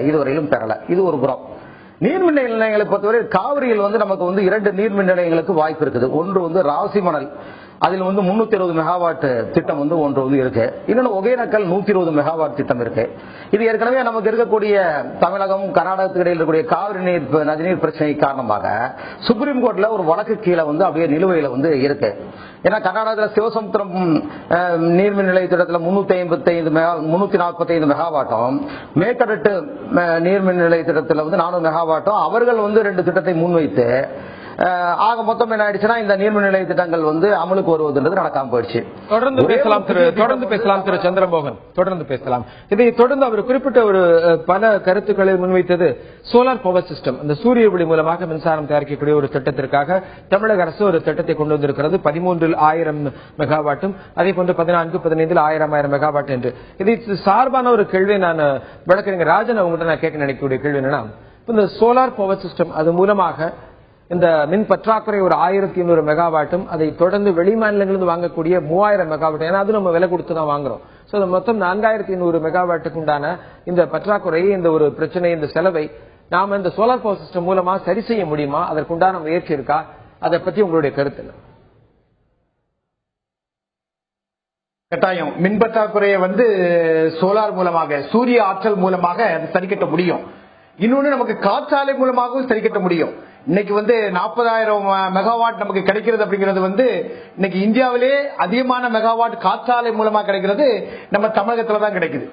இதுவரையிலும் பெறல. இது ஒரு புறம். நீர்மின் நிலையங்களை பொறுத்தவரை காவிரியில் நமக்கு 2 நீர்மின் நிலையங்களுக்கு வாய்ப்பு இருக்குது. ஒன்று ராசிமணல், அதில் 320 மெகாவாட் திட்டம் ஒன்று இருக்கு. இன்னொன்று ஒகேனக்கல் 120 மெகாவாட் திட்டம் இருக்கு. இது ஏற்கனவே நமக்கு இருக்கக்கூடிய தமிழகம் கர்நாடகத்துக்கு இடையில் இருக்கக்கூடிய காவிரி நீர் நதிநீர் பிரச்சனை காரணமாக சுப்ரீம் கோர்ட்ல ஒரு வழக்கு கீழே அப்படியே நிலுவையில இருக்கு. ஏன்னா கர்நாடகத்தில் சிவசமுத்திரம் நீர்மின் நிலைய திட்டத்தில் 345 மெகாவாட்டும், மேற்கடட்டு நீர்மின் நிலைய திட்டத்தில் 400 மெகாவாட்டும் அவர்கள் 2 திட்டத்தை முன்வைத்து ஆக மொத்தம் என்ன ஆயிடுச்சுன்னா இந்த நீர்மின் நிலைய திட்டங்கள் அமலுக்கு வருவதுன்றது நடக்காம போயிடுச்சு. தொடர்ந்து பேசலாம் திரு சந்திரமோகன், தொடர்ந்து பேசலாம். இதை தொடர்ந்து அவர் குறிப்பிட்ட ஒரு பல கருத்துக்களை முன்வைத்தது சோலார் பவர் சிஸ்டம், அந்த சூரிய ஒளி மூலமாக மின்சாரம் தயாரிக்கக்கூடிய ஒரு திட்டத்திற்காக தமிழக அரசு ஒரு திட்டத்தை கொண்டு வந்திருக்கிறது. 13இல் 1000 மெகாவாட்டும், அதே போன்று 14, 15இல் 1000 மெகாவாட் என்று. இது சார்பான ஒரு கேள்வி நான் வழக்கறிஞர் ராஜன் அவங்ககிட்ட நான் கேட்க நினைக்கக்கூடிய கேள்வி என்னன்னா, இந்த சோலார் பவர் சிஸ்டம் அது மூலமாக இந்த மின் பற்றாக்குறை ஒரு 1200 மெகாவாட்டும், அதை தொடர்ந்து வெளி மாநிலங்களிலிருந்து வாங்கக்கூடிய 3000 மெகாவாட், ஏன்னா அது நம்ம விலை கொடுத்து தான் வாங்குறோம். சோ மொத்தம் 4200 மெகாவாட்டுக்கு உண்டான இந்த பற்றாக்குறையை, இந்த ஒரு பிரச்சனை, இந்த செலவை நாம இந்த சோலார் பவர் சிஸ்டம் மூலமா சரி செய்ய முடியுமா? அதற்குண்டான முயற்சி இருக்கா? அதை பத்தி உங்களுடைய கருத்து என்ன? கட்டாயம் மின் பற்றாக்குறையை சோலார் மூலமாக, சூரிய ஆற்றல் மூலமாக சரி கட்ட முடியும். இன்னொன்னு நமக்கு காற்றாலை மூலமாகவும் சரி கட்ட முடியும். இன்னைக்கு 40,000 மெகாவாட் நமக்கு கிடைக்கிறது அப்படிங்கிறது இன்னைக்கு இந்தியாவிலே அதிகமான மெகாவாட் காற்றாலை மூலமா கிடைக்கிறது நம்ம தமிழகத்துல தான் கிடைக்குது.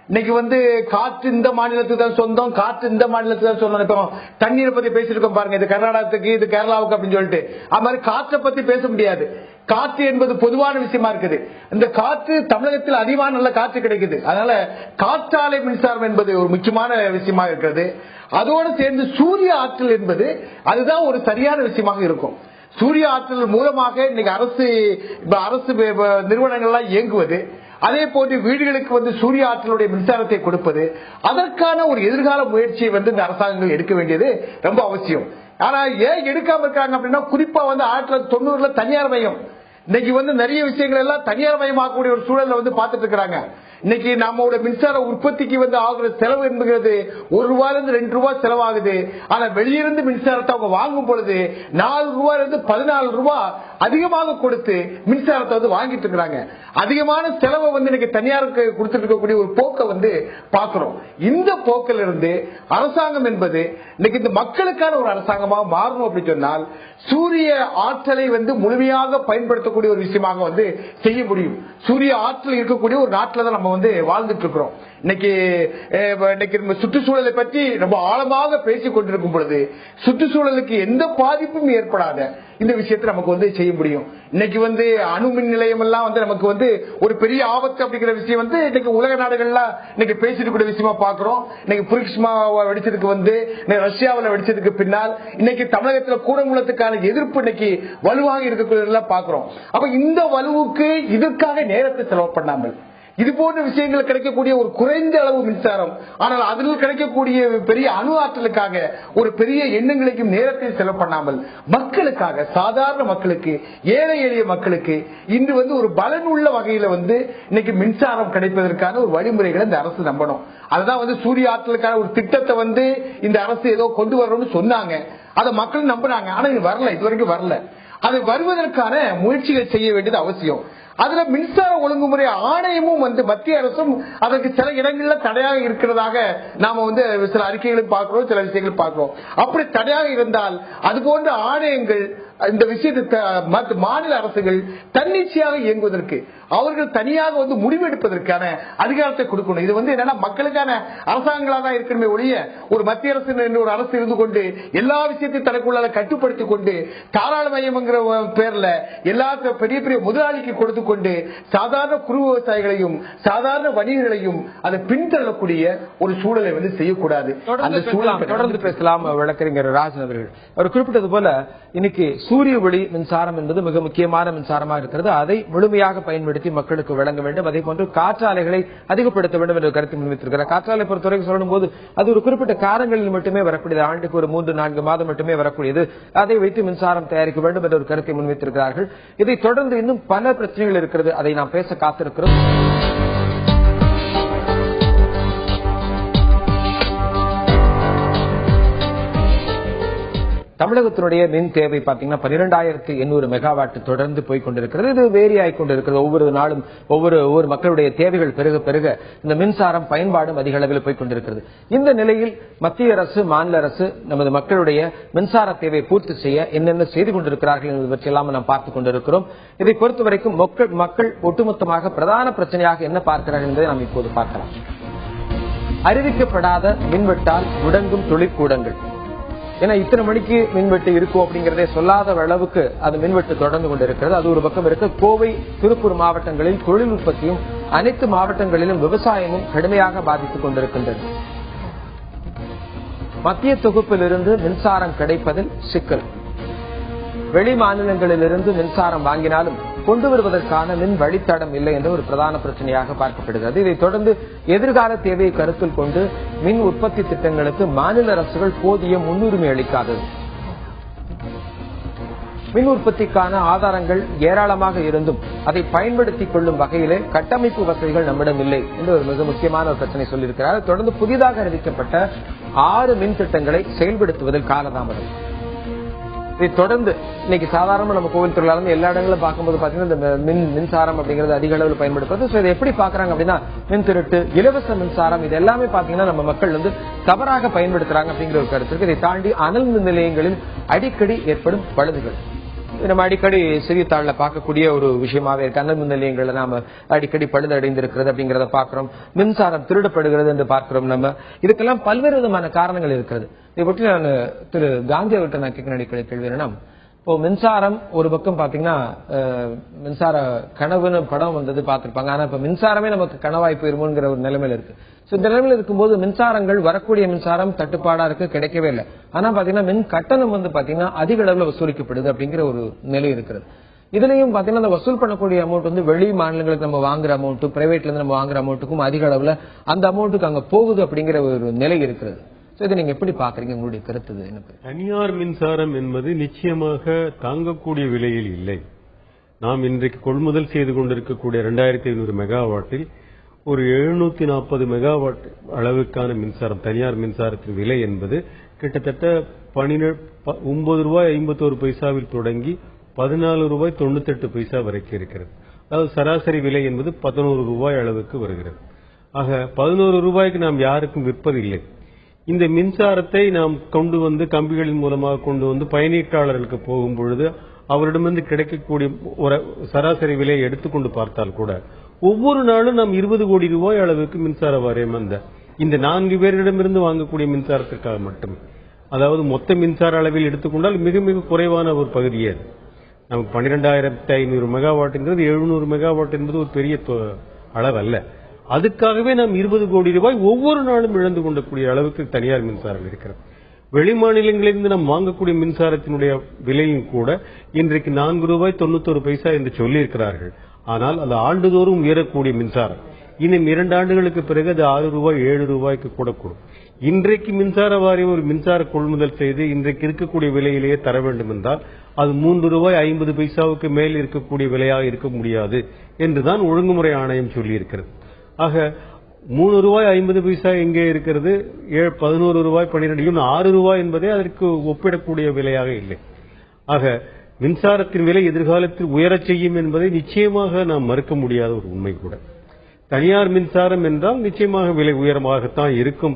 இன்னைக்கு காற்று இந்த மாநிலத்துக்கு தான் சொந்தம், காற்று இந்த மாநிலத்துக்கு தான் சொந்தம். இப்போ தண்ணீரை பத்தி பேசிருக்கோம் பாருங்க, இது கர்நாடகத்துக்கு, இது கேரளாவுக்கு அப்படின்னு சொல்லிட்டு. அது மாதிரி காற்றை பத்தி பேச முடியாது. காற்று என்பது பொதுவான விஷயமா இருக்குது. இந்த காற்று தமிழகத்தில் அதிகமான நல்ல காற்று கிடைக்குது. அதனால காற்றாலை மின்சாரம் என்பது ஒரு முக்கியமான விஷயமா இருக்கிறது. அதோடு சேர்ந்து சூரிய ஆற்றல் என்பது அதுதான் ஒரு சரியான விஷயமாக இருக்கும். சூரிய ஆற்றல் மூலமாக இன்னைக்கு அரசு நிறுவனங்கள்லாம் இயங்குவது, அதே போன்று வீடுகளுக்கு சூரிய ஆற்றலுடைய மின்சாரத்தை கொடுப்பது, அதற்கான ஒரு எதிர்கால முயற்சியை இந்த அரசாங்கங்கள் எடுக்க வேண்டியது ரொம்ப அவசியம். ஆனா ஏன் எடுக்காம இருக்காங்க அப்படின்னா, குறிப்பா 1990 தனியார் மயம், இன்னைக்கு நிறைய விஷயங்கள் எல்லாம் தனியார் மயமாக்கக்கூடிய ஒரு சூழல்ல பார்த்துட்டு இருக்கிறாங்க. இன்னைக்கு நம்மளோட மின்சார உற்பத்திக்கு ஆகுற செலவு என்பது ₹1 2 செலவாகுது. ஆனா வெளியிருந்து மின்சாரத்தை அவங்க வாங்கும் பொழுது ₹4 14 அதிகமாக கொடுத்து மின்சாரத்தை வாங்கிட்டு இருக்கிறாங்க. அதிகமான செலவை இன்னைக்கு தனியாருக்கு கொடுத்துட்டு இருக்கக்கூடிய ஒரு போக்கை பாக்குறோம். இந்த போக்கில் இருந்து அரசாங்கம் என்பது இன்னைக்கு இந்த மக்களுக்கான ஒரு அரசாங்கமாக மாறணும் அப்படின்னு சொன்னால் சூரிய ஆற்றலை முழுமையாக பயன்படுத்தக்கூடிய ஒரு விஷயமாக செய்ய முடியும். சூரிய ஆற்றல் இருக்கக்கூடிய ஒரு நாட்டில் தான் நம்ம நம்ம வந்து வாழ்ந்துட்டு இருக்கிறோம். இன்னைக்கு நம்ம சுற்றுச்சூழலை பற்றி ரொம்ப ஆழமாக பேசிக் கொண்டிருக்கும் பொழுது சுற்றுச்சூழலுக்கு எந்த பாதிப்பும் ஏற்படாத இந்த விஷயத்தை நமக்கு வந்து செய்ய முடியும். இன்னைக்கு வந்து அணுமின் நிலையம் எல்லாம் வந்து நமக்கு வந்து ஒரு பெரிய ஆபத்து அப்படிங்கிற விஷயம் வந்து இன்னைக்கு உலக நாடுகள்லாம் இன்னைக்கு பேசிட்டு கூடிய விஷயமா பாக்குறோம். இன்னைக்கு புரிக்ஸ்மா வெடிச்சதுக்கு வந்து ரஷ்யாவில் வெடிச்சதுக்கு பின்னால் இன்னைக்கு தமிழகத்தில் கூடங்குளத்துக்கான எதிர்ப்பு இன்னைக்கு வலுவாக இருக்கக்கூடியதெல்லாம் பாக்குறோம். அப்ப இந்த வலுவுக்கு இதற்காக நேரத்தை செலவு பண்ணாமல் இது போன்ற விஷயங்கள் கிடைக்கக்கூடிய ஒரு குறைந்த அளவு மின்சாரம், ஆனால் அதில் கிடைக்கக்கூடிய பெரிய அணு ஆற்றலுக்காக ஒரு பெரிய எண்ணங்களையும் நேரத்தை செலவு பண்ணாமல் மக்களுக்காக, சாதாரண மக்களுக்கு, ஏழை எளிய மக்களுக்கு இன்று வந்து ஒரு பலனுள்ள வகையில வந்து இன்னைக்கு மின்சாரம் கிடைப்பதற்கான ஒரு வழிமுறைகளை இந்த அரசு நம்பணும். அதுதான் வந்து சூரிய ஆற்றலுக்கான ஒரு திட்டத்தை வந்து இந்த அரசு ஏதோ கொண்டு வரணும்னு சொன்னாங்க. அதை மக்கள் நம்புறாங்க. ஆனா இது வரல, இதுவரைக்கும் வரல. அது வருவதற்கான முயற்சிகள் செய்ய வேண்டியது அவசியம். அதுல மின்சார ஒழுங்குமுறை ஆணையமும் வந்து மத்திய அரசும் அதற்கு சில இடங்கள்ல தடையாக இருக்கிறதாக நாம வந்து சில அறிக்கைகளும் பார்க்கிறோம், சில விஷயங்கள் பார்க்கிறோம். அப்படி தடையாக இருந்தால் அது போன்ற ஆணையங்கள் இந்த விஷயத்தை மாநில அரசுகள் தன்னிச்சையாக இயங்குவதற்கு, அவர்கள் தனியாக வந்து முடிவெடுப்பதற்கான அதிகாரத்தை கொடுக்கணும். இது வந்து என்னன்னா மக்களுக்கான அரசாங்கங்களா தான் இருக்கணுமே ஒழிய ஒரு மத்திய அரசு என்று ஒரு அரசு இருந்து கொண்டு எல்லா விஷயத்தையும் தனக்குள்ள கட்டுப்படுத்திக் கொண்டு தாராளமயம்ங்கிற பேர்ல எல்லா பெரிய பெரிய முதலாளிக்கு கொடுத்து கொண்டு சாதாரண குறு விவசாயிகளையும் சாதாரண வணிகர்களையும் அதை பின்தள்ளக்கூடிய ஒரு சூழலை வந்து செய்யக்கூடாது. அந்த சூழல் தொடர்ந்து பேசலாம். வழக்கறிஞர் ராஜன் அவர்கள் அவர் குறிப்பிட்டது போல இன்னைக்கு சூரிய ஒளி மின்சாரம் என்பது மிக முக்கியமான மின்சாரமாக இருக்கிறது. அதை முழுமையாக பயன்படுத்தி மக்களுக்கு வழங்க வேண்டும். அதே போன்று காற்றாலைகளை அதிகப்படுத்த வேண்டும் என்ற கருத்து முன்வைத்திருக்கிறார். காற்றாலை பொறுத்தவரைக்கும் சொல்லும் போது அது ஒரு குறிப்பிட்ட காலங்களில் மட்டுமே வரக்கூடியது, ஆண்டுக்கு ஒரு 3-4 மாதம் மட்டுமே வரக்கூடியது. அதை வைத்து மின்சாரம் தயாரிக்க வேண்டும் என்ற ஒரு கருத்தை முன்வைத்திருக்கிறார்கள். இதை தொடர்ந்து இன்னும் பல பிரச்சனைகள் இருக்கிறது, அதை நாம் பேச காத்திருக்கிறோம். தமிழகத்தினுடைய மின் தேவை பாத்தீங்கன்னா 12,800 மெகாவாட் தொடர்ந்து போய் கொண்டிருக்கிறது. இது வேரி ஆகிக் கொண்டிருக்கிறது. ஒவ்வொரு நாளும் ஒவ்வொரு மக்களுடைய தேவைகள் பெருக பெருக இந்த மின்சாரம் பயன்பாடும் அதிக அளவில் போய் கொண்டிருக்கிறது. இந்த நிலையில் மத்திய அரசு, மாநில அரசு நமது மக்களுடைய மின்சார தேவையை பூர்த்தி செய்ய என்னென்ன செய்து கொண்டிருக்கிறார்கள் என்பது பற்றியெல்லாம் நாம் பார்த்துக் கொண்டிருக்கிறோம். இதை பொறுத்தவரைக்கும் மக்கள் ஒட்டுமொத்தமாக பிரதான பிரச்சனையாக என்ன பார்க்கிறார்கள் என்பதை நாம் இப்போது பார்க்கலாம். அறிவிக்கப்படாத மின்வெட்டால் முடங்கும் தொழிற்கூடங்கள். ஏன்னா இத்தனை மணிக்கு மின்வெட்டு இருக்கும் அப்படிங்கறதே சொல்லாத அளவுக்கு அது மின்வெட்டு தொடர்ந்து கொண்டிருக்கிறது. அது ஒரு பக்கம் இருக்க, கோவை, திருப்பூர் மாவட்டங்களில் தொழில் உற்பத்தியும் அனைத்து மாவட்டங்களிலும் விவசாயமும் கடுமையாக பாதித்துக் கொண்டிருக்கின்றது. மத்திய தொகுப்பிலிருந்து மின்சாரம் கிடைப்பதில் சிக்கல். வெளி மாநிலங்களிலிருந்து மின்சாரம் வாங்கினாலும் கொண்டு வருவதற்கான மின் வழித்தடம் இல்லை என்ற ஒரு பிரதான பிரச்சனையாக பார்க்கப்படுகிறது. இதைத் தொடர்ந்து எதிர்கால தேவையை கருத்தில் கொண்டு மின் உற்பத்தி திட்டங்களுக்கு மாநில அரசுகள் போதிய முன்னுரிமை அளிக்காதது. மின் உற்பத்திக்கான ஆதாரங்கள் ஏராளமாக இருந்தும் அதை பயன்படுத்திக் கொள்ளும் வகையிலே கட்டமைப்பு வசதிகள் நம்மிடம் இல்லை என்று ஒரு மிக முக்கியமான ஒரு பிரச்சனை சொல்லியிருக்கிறார். தொடர்ந்து புதிதாக அறிவிக்கப்பட்ட 6 மின் திட்டங்களை செயல்படுத்துவதில் காலதாமதம். இதை தொடர்ந்து இன்னைக்கு சாதாரண நம்ம கோவில் திருவிழா எல்லா இடங்களும் பார்க்கும்போது பாத்தீங்கன்னா இந்த மின்சாரம் அப்படிங்கிறது அதிக அளவில் பயன்படுத்துறது. இதை எப்படி பாக்குறாங்க அப்படின்னா மின் திருட்டு, இலவச மின்சாரம், இது எல்லாமே பாத்தீங்கன்னா நம்ம மக்கள் வந்து தவறாக பயன்படுத்துறாங்க அப்படிங்கிற ஒரு கருத்து இருக்கு. இதை தாண்டி அனல் மின் நிலையங்களில் அடிக்கடி ஏற்படும் பழுதுகள் நம்ம அடிக்கடி செய்தித்தாள்ல பார்க்கக்கூடிய ஒரு விஷயமாவே இருக்கு. அனல் மின் நிலையங்கள்ல நாம அடிக்கடி பழுது அடைந்திருக்கிறது அப்படிங்கறத பாக்குறோம். மின்சாரம் திருடப்படுகிறது என்று பார்க்கிறோம். நம்ம இதுக்கெல்லாம் பல்வேறு விதமான காரணங்கள் இருக்கிறது. இதை பற்றி நான் திரு காந்தி அவர்கிட்ட நான் கேட்க கேள்வி என்னன்னா, இப்போ மின்சாரம் ஒரு பக்கம் பாத்தீங்கன்னா மின்சார கனவுன்னு படம் வந்தது பார்த்திருப்பாங்க. ஆனா இப்ப மின்சாரமே நமக்கு கனவாய் போயிருமோங்கிற ஒரு நிலைமையில இருக்கு. இந்த நிலைமையில இருக்கும்போது மின்சாரங்கள் வரக்கூடிய மின்சாரம் தட்டுப்பாடா இருக்கு, கிடைக்கவே இல்லை. ஆனா பாத்தீங்கன்னா மின் கட்டணம் வந்து பாத்தீங்கன்னா அதிக அளவுல வசூலிக்கப்படுது அப்படிங்கிற ஒரு நிலை இருக்கிறது. இதுலயும் பாத்தீங்கன்னா அந்த வசூல் பண்ணக்கூடிய அமௌண்ட் வந்து வெளி மாநிலங்களுக்கு நம்ம வாங்குற அமௌண்ட், பிரைவேட்ல இருந்து நம்ம வாங்குற அமௌண்ட்டுக்கும் அதிக அளவுல அந்த அமௌண்ட்டுக்கு அங்க போகுது அப்படிங்கிற ஒரு நிலை இருக்கிறது. இதை நீங்க எப்படி பாக்குறீங்க? உங்களுடைய கருத்து என்ன? தனியார் மின்சாரம் என்பது நிச்சயமாக தாங்கக்கூடிய விலையில் இல்லை. நாம் இன்றைக்கு கொள்முதல் செய்து கொண்டிருக்கக்கூடிய 2500 மெகாவாட்டில் ஒரு 740 மெகாவாட் அளவுக்கான மின்சாரம், தனியார் மின்சாரத்தின் விலை என்பது கிட்டத்தட்ட 9 ரூபாய் 51 பைசாவில் தொடங்கி 14 ரூபாய் 98 பைசா வரைக்கும் இருக்கிறது. அதாவது சராசரி விலை என்பது 11 ரூபாய் அளவுக்கு வருகிறது. ஆக 11 ரூபாய்க்கு நாம் யாருக்கும் விற்பதில்லை. இந்த மின்சாரத்தை நாம் கொண்டு வந்து கம்பிகளின் மூலமாக கொண்டு வந்து பயனீட்டாளர்களுக்கு போகும் பொழுது அவரிடமிருந்து கிடைக்கக்கூடிய ஒரு சராசரி விலையை எடுத்துக்கொண்டு பார்த்தால் கூட ஒவ்வொரு நாளும் நாம் 20 கோடி ரூபாய் அளவுக்கு மின்சார வாரியம் இந்த 4 பேரிடமிருந்து வாங்கக்கூடிய மின்சாரத்திற்காக மட்டுமே, அதாவது மொத்த மின்சார அளவில் எடுத்துக்கொண்டால் மிக மிக குறைவான ஒரு பகுதியே அது. நமக்கு 12,500 மெகாவாட்ங்கிறது 700 மெகாவாட் என்பது ஒரு பெரிய அளவு அல்ல. அதுக்காகவே நாம் 20 கோடி ரூபாய் ஒவ்வொரு நாளும் இழந்து கொண்டக்கூடிய அளவுக்கு தனியார் மின்சாரம் இருக்கிறது. வெளி மாநிலங்களிலிருந்து நாம் வாங்கக்கூடிய மின்சாரத்தினுடைய விலையும் கூட இன்றைக்கு 4 ரூபாய் 91 பைசா என்று சொல்லியிருக்கிறார்கள். ஆனால் அது ஆண்டுதோறும் உயரக்கூடிய மின்சாரம். இன்னும் 2 ஆண்டுகளுக்கு பிறகு அது 6 ரூபாய் 7 ரூபாய்க்கு கூட கூடும். இன்றைக்கு மின்சார வாரியம் ஒரு மின்சார கொள்முதல் செய்து இன்றைக்கு இருக்கக்கூடிய விலையிலேயே தர வேண்டும் என்றால் அது 3 ரூபாய் 50 பைசாவுக்கு மேல் இருக்கக்கூடிய விலையாக இருக்க முடியாது என்றுதான் ஒழுங்குமுறை ஆணையம் சொல்லியிருக்கிறது. ஆக 3 ரூபாய் 50 பைசா எங்கே இருக்கிறது, 11 ரூபாய் 12, 6 ரூபாய் என்பதே அதற்கு ஒப்பிடக்கூடிய விலையாக இல்லை. ஆக மின்சாரத்தின் விலை எதிர்காலத்தில் உயரச் செய்யும் என்பதை நிச்சயமாக நாம் மறுக்க முடியாத ஒரு உண்மை கூட. தனியார் மின்சாரம் என்றால் நிச்சயமாக விலை உயரமாகத்தான் இருக்கும்.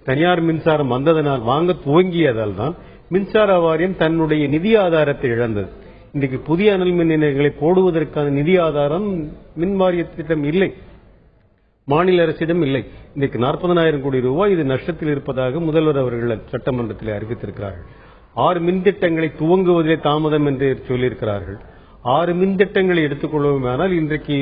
தனியார் மின்சாரம் வந்ததனால் வாங்க துவங்கியதால் தான் மின்சார வாரியம் தன்னுடைய நிதி ஆதாரத்தை இழந்தது. இன்றைக்கு புதிய அனல் மின் நிலையங்களை போடுவதற்கான நிதி ஆதாரம் மின் வாரியத்திடம் இல்லை, மாநில அரசிடம் இல்லை. இன்றைக்கு 40,000 கோடி ரூபாய் இது நஷ்டத்தில் இருப்பதாக முதல்வர் அவர்கள் சட்டமன்றத்தில் அறிவித்திருக்கிறார்கள். 6 மின் திட்டங்களை துவங்குவதிலே தாமதம் என்று சொல்லியிருக்கிறார்கள். 6 மின் திட்டங்களை எடுத்துக்கொள்வோமானால் இன்றைக்கு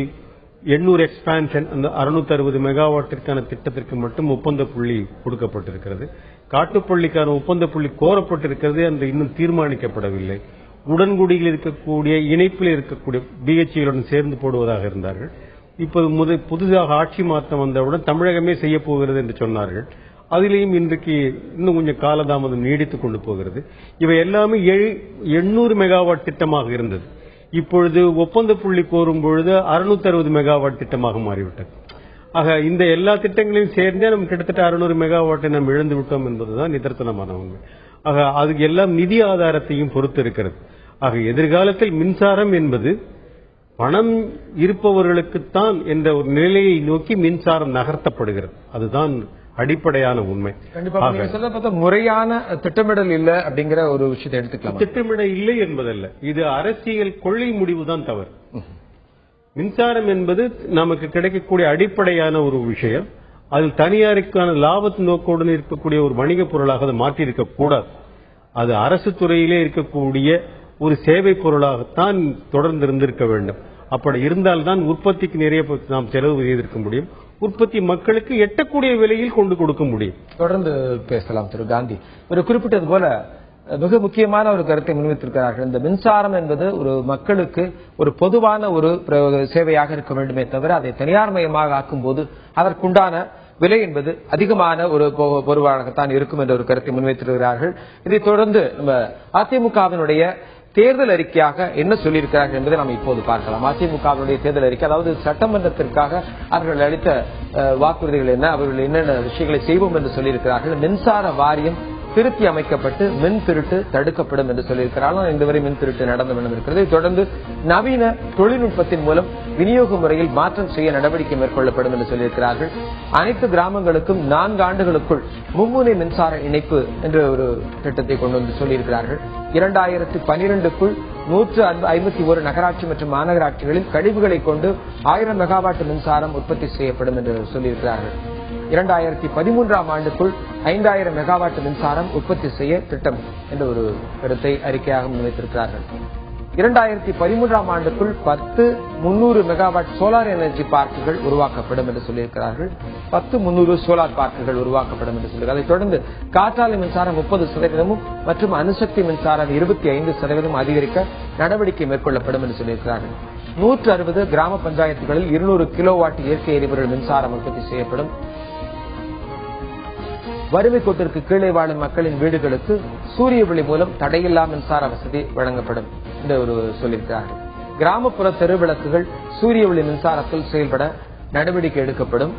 800 எக்ஸ்பான்ஷன், அந்த 660 மெகாவாட்டிற்கான திட்டத்திற்கு மட்டும் ஒப்பந்த புள்ளி கொடுக்கப்பட்டிருக்கிறது. காட்டுப்பள்ளிக்கான ஒப்பந்த புள்ளி கோரப்பட்டிருக்கிறது, அந்த இன்னும் தீர்மானிக்கப்படவில்லை. உடன்குடியில் இருக்கக்கூடிய இணைப்பில் இருக்கக்கூடிய பிஹெச்இகளுடன் சேர்ந்து போடுவதாக இருந்தார்கள். இப்போது புதிதாக ஆட்சி மாற்றம் வந்தவுடன் தமிழகமே செய்ய போகிறது என்று சொன்னார்கள். அதிலேயும் இன்றைக்கு இன்னும் கொஞ்சம் காலதாமதம் நீடித்துக் கொண்டு போகிறது. இவை எல்லாமே 800 மெகாவாட் திட்டமாக இருந்தது. இப்பொழுது ஒப்பந்த புள்ளி கோரும் பொழுது 660 மெகாவாட் திட்டமாக மாறிவிட்டது. ஆக இந்த எல்லா திட்டங்களையும் சேர்ந்தே நம்ம கிட்டத்தட்ட 600 மெகாவாட்டை நாம் இழந்து விட்டோம் என்பதுதான் நிதர்சனமான உண்மை. ஆக அதுக்கு எல்லாம் நிதி ஆதாரத்தையும் பொறுத்து இருக்கிறது. ஆக எதிர்காலத்தில் மின்சாரம் என்பது பணம் இருப்பவர்களுக்குத்தான் என்ற ஒரு நிலையை நோக்கி மின்சாரம் நகர்த்தப்படுகிறது. அதுதான் அடிப்படையான உண்மை. முறையான திட்டமிடல் இல்ல அப்படிங்கிற ஒரு விஷயத்தை எடுத்துக்கலாம். திட்டமிடல் இல்லை என்பதல்ல, இது அரசியல் கொள்ளை முடிவுதான் தவறு. மின்சாரம் என்பது நமக்கு கிடைக்கக்கூடிய அடிப்படையான ஒரு விஷயம். அதில் தனியாருக்கான லாபத்து நோக்கோடு இருக்கக்கூடிய ஒரு வணிக பொருளாக அதை மாற்றியிருக்க கூடாது. அது அரசு துறையிலே இருக்கக்கூடிய ஒரு சேவை பொருளாகத்தான் தொடர்ந்து இருந்திருக்க வேண்டும். அப்படி இருந்தால்தான் உற்பத்திக்கு நிறைய நாம் செலவு செய்திருக்க முடியும். உற்பத்தி மக்களுக்கு எட்டக்கூடிய விலையில் கொண்டு கொடுக்க முடியும். தொடர்ந்து பேசலாம். திரு காந்தி ஒரு குறிப்பிட்டது போல மிக முக்கியமான ஒரு கருத்தை முன்வைத்திருக்கிறார்கள். இந்த மின்சாரம் என்பது ஒரு மக்களுக்கு ஒரு பொதுவான ஒரு சேவையாக இருக்க வேண்டுமே தவிர அதை தனியார் மயமாக ஆக்கும் போது அதற்குண்டான விலை என்பது அதிகமான ஒரு பொருளாகத்தான் இருக்கும் என்ற ஒரு கருத்தை முன்வைத்திருக்கிறார்கள். இதைத் தொடர்ந்து நம்ம அதிமுகவினுடைய தேர்தல் அறிக்கையாக என்ன சொல்லியிருக்கிறார்கள் என்பதை நாம் இப்போது பார்க்கலாம். அதிமுகவினுடைய தேர்தல் அறிக்கை, அதாவது சட்டமன்றத்திற்காக அவர்கள் அளித்த வாக்குறுதிகள் என்ன, அவர்கள் என்னென்ன விஷயங்களை செய்வோம் என்று சொல்லியிருக்கிறார்கள். மின்சார வாரியம் திருத்தி அமைக்கப்பட்டு மின் திருட்டு தடுக்கப்படும் என்று சொல்லியிருக்கிறார்கள். இதுவரை மின் திருட்டு நடந்து இருக்கிறது. தொடர்ந்து நவீன தொழில்நுட்பத்தின் மூலம் விநியோக முறையில் மாற்றம் செய்ய நடவடிக்கை மேற்கொள்ளப்படும் என்று சொல்லியிருக்கிறார்கள். அனைத்து கிராமங்களுக்கும் 4 ஆண்டுகளுக்குள் மும்முனை மின்சார இணைப்பு என்ற ஒரு திட்டத்தை கொண்டு வந்து சொல்லியிருக்கிறார்கள். 2012க்குள் 151 நகராட்சி மற்றும் மாநகராட்சிகளில் கழிவுகளை கொண்டு 1000 மெகாவாட் மின்சாரம் உற்பத்தி செய்யப்படும் என்று சொல்லியிருக்கிறார்கள். 2013ஆம் ஆண்டுக்குள் 5000 மெகாவாட் மின்சாரம் உற்பத்தி செய்ய திட்டம் என்ற ஒரு கருத்தை அறிக்கையாக முன்வைத்திருக்கிறார்கள். 2013ஆம் ஆண்டுக்குள் 10,300 மெகாவாட் சோலார் எனர்ஜி பார்க்குகள் உருவாக்கப்படும் என்று சொல்லியிருக்கிறார்கள். 10,300 சோலார் பார்க்குகள் உருவாக்கப்படும் என்று சொல்லியிருக்கிறார்கள். அதைத் தொடர்ந்து காற்றாலை மின்சாரம் 30% மற்றும் அணுசக்தி மின்சாரம் 25% அதிகரிக்க நடவடிக்கை மேற்கொள்ளப்படும் என்று சொல்லியிருக்கிறார்கள். 160 கிராம பஞ்சாயத்துகளில் 200 கிலோவாட் இயற்கை எரிபொருள் மின்சாரம் உற்பத்தி செய்யப்படும். வறுமை கோட்டிற்கு கீழே வாழும் மக்களின் வீடுகளுக்கு சூரிய ஒளி மூலம் தடையில்லா மின்சார வசதி வழங்கப்படும் என்று ஒரு சொல்லியிருக்கிறார்கள். கிராமப்புற தெருவிளக்குகள் சூரிய ஒளி மின்சாரத்தில் செயல்பட நடவடிக்கை எடுக்கப்படும்.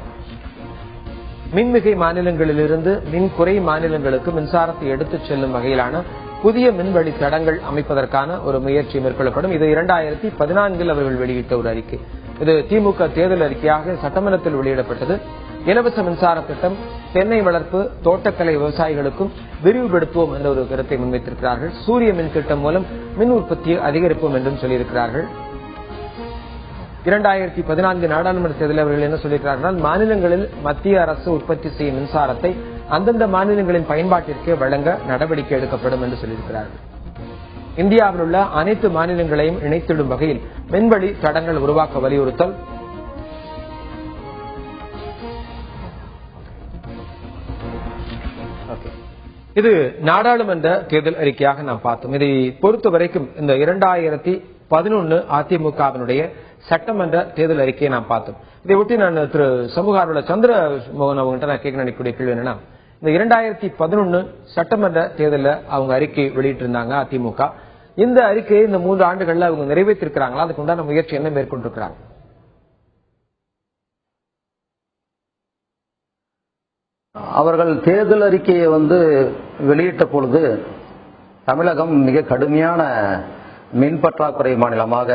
மின்மிகை மாநிலங்களிலிருந்து மின் குறை மாநிலங்களுக்கு மின்சாரத்தை எடுத்துச் செல்லும் வகையிலான புதிய மின்வழி தடங்கள் அமைப்பதற்கான ஒரு முயற்சி மேற்கொள்ளப்படும். இது 2014 அவர்கள் வெளியிட்ட ஒரு அறிக்கை. இது திமுக தேர்தல் அறிக்கையாக சட்டமன்றத்தில் வெளியிடப்பட்டது. இலவச மின்சார திட்டம் தென்னை வளர்ப்பு தோட்டக்கலை விவசாயிகளுக்கும் விரிவுபடுத்துவோம் என்ற ஒரு கருத்தை முன்வைத்திருக்கிறார்கள். சூரிய மின் திட்டம் மூலம் மின் உற்பத்தியை அதிகரிப்போம் என்றும் சொல்லியிருக்கிறார்கள். 2014 நாடாளுமன்ற தேர்தலில் அவர்கள் என்ன சொல்லியிருக்கிறார்கள், மாநிலங்களில் மத்திய அரசு உற்பத்தி செய்யும் மின்சாரத்தை அந்தந்த மாநிலங்களின் பயன்பாட்டிற்கு வழங்க நடவடிக்கை எடுக்கப்படும் என்று சொல்லியிருக்கிறார்கள். இந்தியாவில் உள்ள அனைத்து மாநிலங்களையும் இணைத்திடும் வகையில் விண்வெளி தடங்கள் உருவாக்க வலியுறுத்தல். இது நாடாளுமன்ற தேர்தல் அறிக்கையாக நாம் பார்த்தோம். இதை பொறுத்த வரைக்கும் இந்த 2011 அதிமுகவினுடைய சட்டமன்ற தேர்தல் அறிக்கையை நாம் பார்த்தோம். இதை ஒட்டி நான் திரு சமூக ஆர்வலர் சந்திரமோகன் அவங்ககிட்ட நான் கேட்க நினைக்கக்கூடிய கேள்வி என்னன்னா, இந்த 2011 சட்டமன்ற தேர்தலில் அவங்க அறிக்கை வெளியிட்டிருந்தாங்க அதிமுக. இந்த அறிக்கையை இந்த 3 ஆண்டுகள்ல அவங்க நிறைவேற்றிருக்கிறாங்களா? அதுக்கு உண்டான முயற்சி என்ன மேற்கொண்டிருக்கிறாங்க? அவர்கள் தேர்தல் அறிக்கையை வெளியிட்ட பொழுது தமிழகம் மிக கடுமையான மின் பற்றாக்குறை மாநிலமாக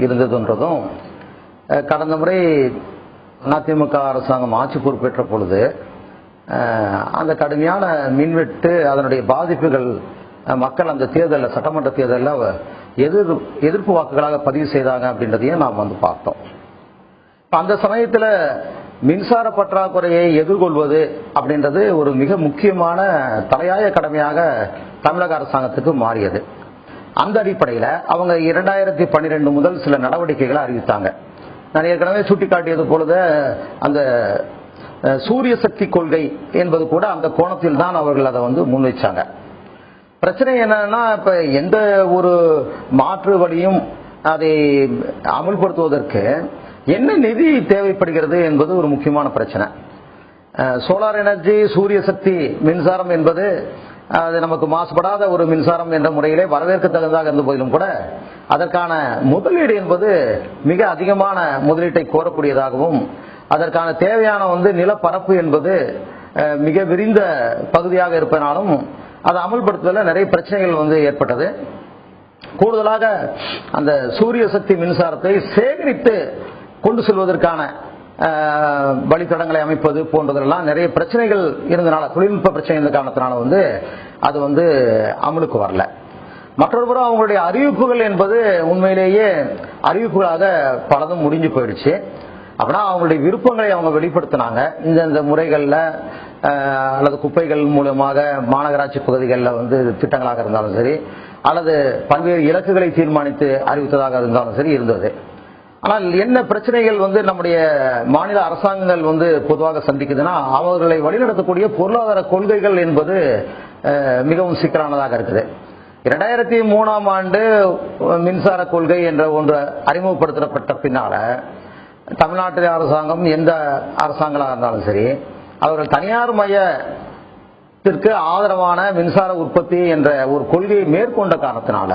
இருந்ததுன்றதும், கடந்த முறை அதிமுக அரசாங்கம் ஆட்சி பொறுப்பேற்ற பொழுது அந்த கடுமையான மின்வெட்டு அதனுடைய பாதிப்புகள் மக்கள் அந்த தேர்தலில் சட்டமன்ற தேர்தலில் எதிர்ப்பு வாக்குகளாக பதிவு செய்தாங்க அப்படின்றதையும் நாம் பார்த்தோம். அந்த சமயத்தில் மின்சார பற்றாக்குறையை எதிர்கொள்வது அப்படின்றது ஒரு மிக முக்கியமான தலையாய கடமையாக தமிழக அரசாங்கத்துக்கு மாறியது. அந்த அடிப்படையில் அவங்க 2012 முதல் சில நடவடிக்கைகளை அறிவித்தாங்க. நான் ஏற்கனவே சுட்டிக்காட்டியது பொழுது அந்த சூரிய சக்தி கொள்கை என்பது கூட அந்த கோணத்தில் தான் அவர்கள் அதை முன்வைச்சாங்க. பிரச்சனை என்னன்னா, இப்ப எந்த ஒரு மாற்று வழியும் அதை அமல்படுத்துவதற்கு என்ன நிதி தேவைப்படுகிறது என்பது ஒரு முக்கியமான பிரச்சனை. சோலார் எனர்ஜி, சூரிய சக்தி மின்சாரம் என்பது அது நமக்கு மாசுபடாத ஒரு மின்சாரம் என்ற முறையிலே வரவேற்க தகுந்ததாக இருந்த போதிலும் கூட அதற்கான முதலீடு என்பது மிக அதிகமான முதலீட்டை கோரக்கூடியதாகவும், அதற்கான தேவையான நிலப்பரப்பு என்பது மிக விரிந்த பகுதியாக இருப்பதனாலும் அதை அமல்படுத்துவதில் நிறைய பிரச்சனைகள் ஏற்பட்டது. கூடுதலாக அந்த சூரிய சக்தி மின்சாரத்தை சேகரித்து கொண்டு செல்வதற்கான வழித்தடங்களை அமைப்பது போன்றதெல்லாம் நிறைய பிரச்சனைகள் இருந்தனால, தொழில்நுட்ப பிரச்சனை இருந்த காரணத்தினால அது அமலுக்கு வரல. மற்றொரு புறம் அவங்களுடைய அறிவிப்புகள் என்பது உண்மையிலேயே அறிவிப்புகளாக பலதும் முடிஞ்சு போயிடுச்சு. அப்படின்னா அவங்களுடைய விருப்பங்களை அவங்க வெளிப்படுத்தினாங்க. இந்த முறைகளில் அல்லது குப்பைகள் மூலமாக மாநகராட்சி பகுதிகளில் திட்டங்களாக இருந்தாலும் சரி, அல்லது பல்வேறு இலக்குகளை தீர்மானித்து அறிவித்ததாக இருந்தாலும் சரி இருந்தது. ஆனால் என்ன பிரச்சனைகள் நம்முடைய மாநில அரசாங்கங்கள் பொதுவாக சந்திக்குதுன்னா, அவர்களை வழிநடத்தக்கூடிய பொருளாதார கொள்கைகள் என்பது மிகவும் சிக்கலானதாக இருக்குது. 2003ஆம் ஆண்டு மின்சார கொள்கை என்ற ஒன்று அறிமுகப்படுத்தப்பட்ட பின்னால தமிழ்நாட்டிലെ அரசாங்கம் எந்த அரசாங்கமாக இருந்தாலும் சரி, அவர்கள் தனியார் மையத்திற்கு ஆதரவான மின்சார உற்பத்தி என்ற ஒரு கொள்கையை மேற்கொண்ட காரணத்தினால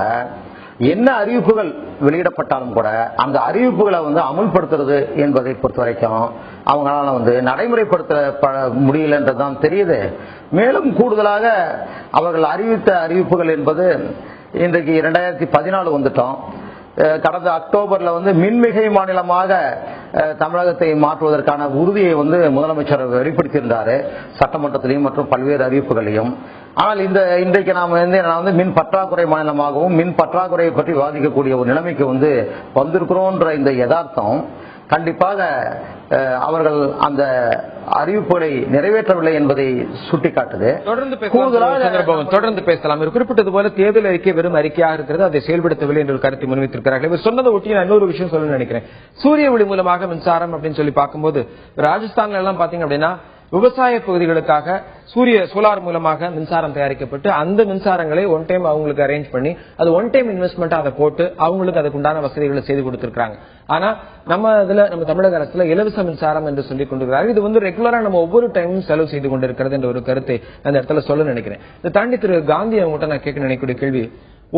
என்ன அறிவிப்புகள் வெளியிடப்பட்டாலும் கூட அந்த அறிவிப்புகளை அமுல்படுத்துறது என்பதை பொறுத்த வரைக்கும் அவங்களால நடைமுறைப்படுத்த முடியல என்றுதான் தெரியுது. மேலும் கூடுதலாக அவர்கள் அறிவித்த அறிவிப்புகள் என்பது இன்றைக்கு 2014 வந்துட்டோம். கடந்த அக்டோபர்ல மின்மிகை மாநிலமாக தமிழகத்தை மாற்றுவதற்கான உறுதியை முதலமைச்சர் வெளிப்படுத்தியிருந்தாரு சட்டமன்றத்திலையும் மற்றும் பல்வேறு அறிவிப்புகளையும். ஆனால் இன்றைக்கு நாம் மின் பற்றாக்குறை மாநிலமாகவும் மின் பற்றாக்குறையை பற்றி விவாதிக்கக்கூடிய ஒரு நிலைமைக்கு வந்திருக்கிறோன்ற இந்த யதார்த்தம் கண்டிப்பாக அவர்கள் அந்த அறிவிப்புகளை நிறைவேற்றவில்லை என்பதை சுட்டிக்காட்டுது. தொடர்ந்து பேசலாம். குறிப்பிட்டது போல தேர்தல் அறிக்கை வெறும் அறிக்கையாக இருக்கிறது, அதை செயல்படுத்தவில்லை என்ற ஒரு கருத்தை முன்வைத்திருக்கிறார்கள். இவர் சொன்னதை ஒட்டி நான் இன்னொரு விஷயம் சொல்ல நினைக்கிறேன். சூரிய ஒளி மூலமாக மின்சாரம் அப்படின்னு சொல்லி பார்க்கும்போது ராஜஸ்தான்ல எல்லாம் பாத்தீங்க அப்படின்னா விவசாய பகுதிகளுக்காக சோலார் மூலமாக மின்சாரம் தயாரிக்கப்பட்டு அந்த மின்சாரங்களை ஒன் டைம் அவங்களுக்கு அரேஞ்ச் பண்ணி அது ஒன் டைம் இன்வெஸ்ட்மெண்ட் அதை போட்டு அவங்களுக்கு அதுக்கு உண்டான வசதிகளை செய்து கொடுத்திருக்காங்க. ஆனா நம்ம தமிழக அரசுல இலவச மின்சாரம் என்று சொல்லிக் கொண்டிருக்கிறார்கள். இது ரெகுலரா நம்ம ஒவ்வொரு டைமும் செலவு செய்து கொண்டிருக்கிறது என்ற ஒரு கருத்தை அந்த இடத்துல சொல்ல நினைக்கிறேன். இதை தாண்டி திரு காந்தி அவங்ககிட்ட நான் கேட்க நினைக்கக்கூடிய கேள்வி,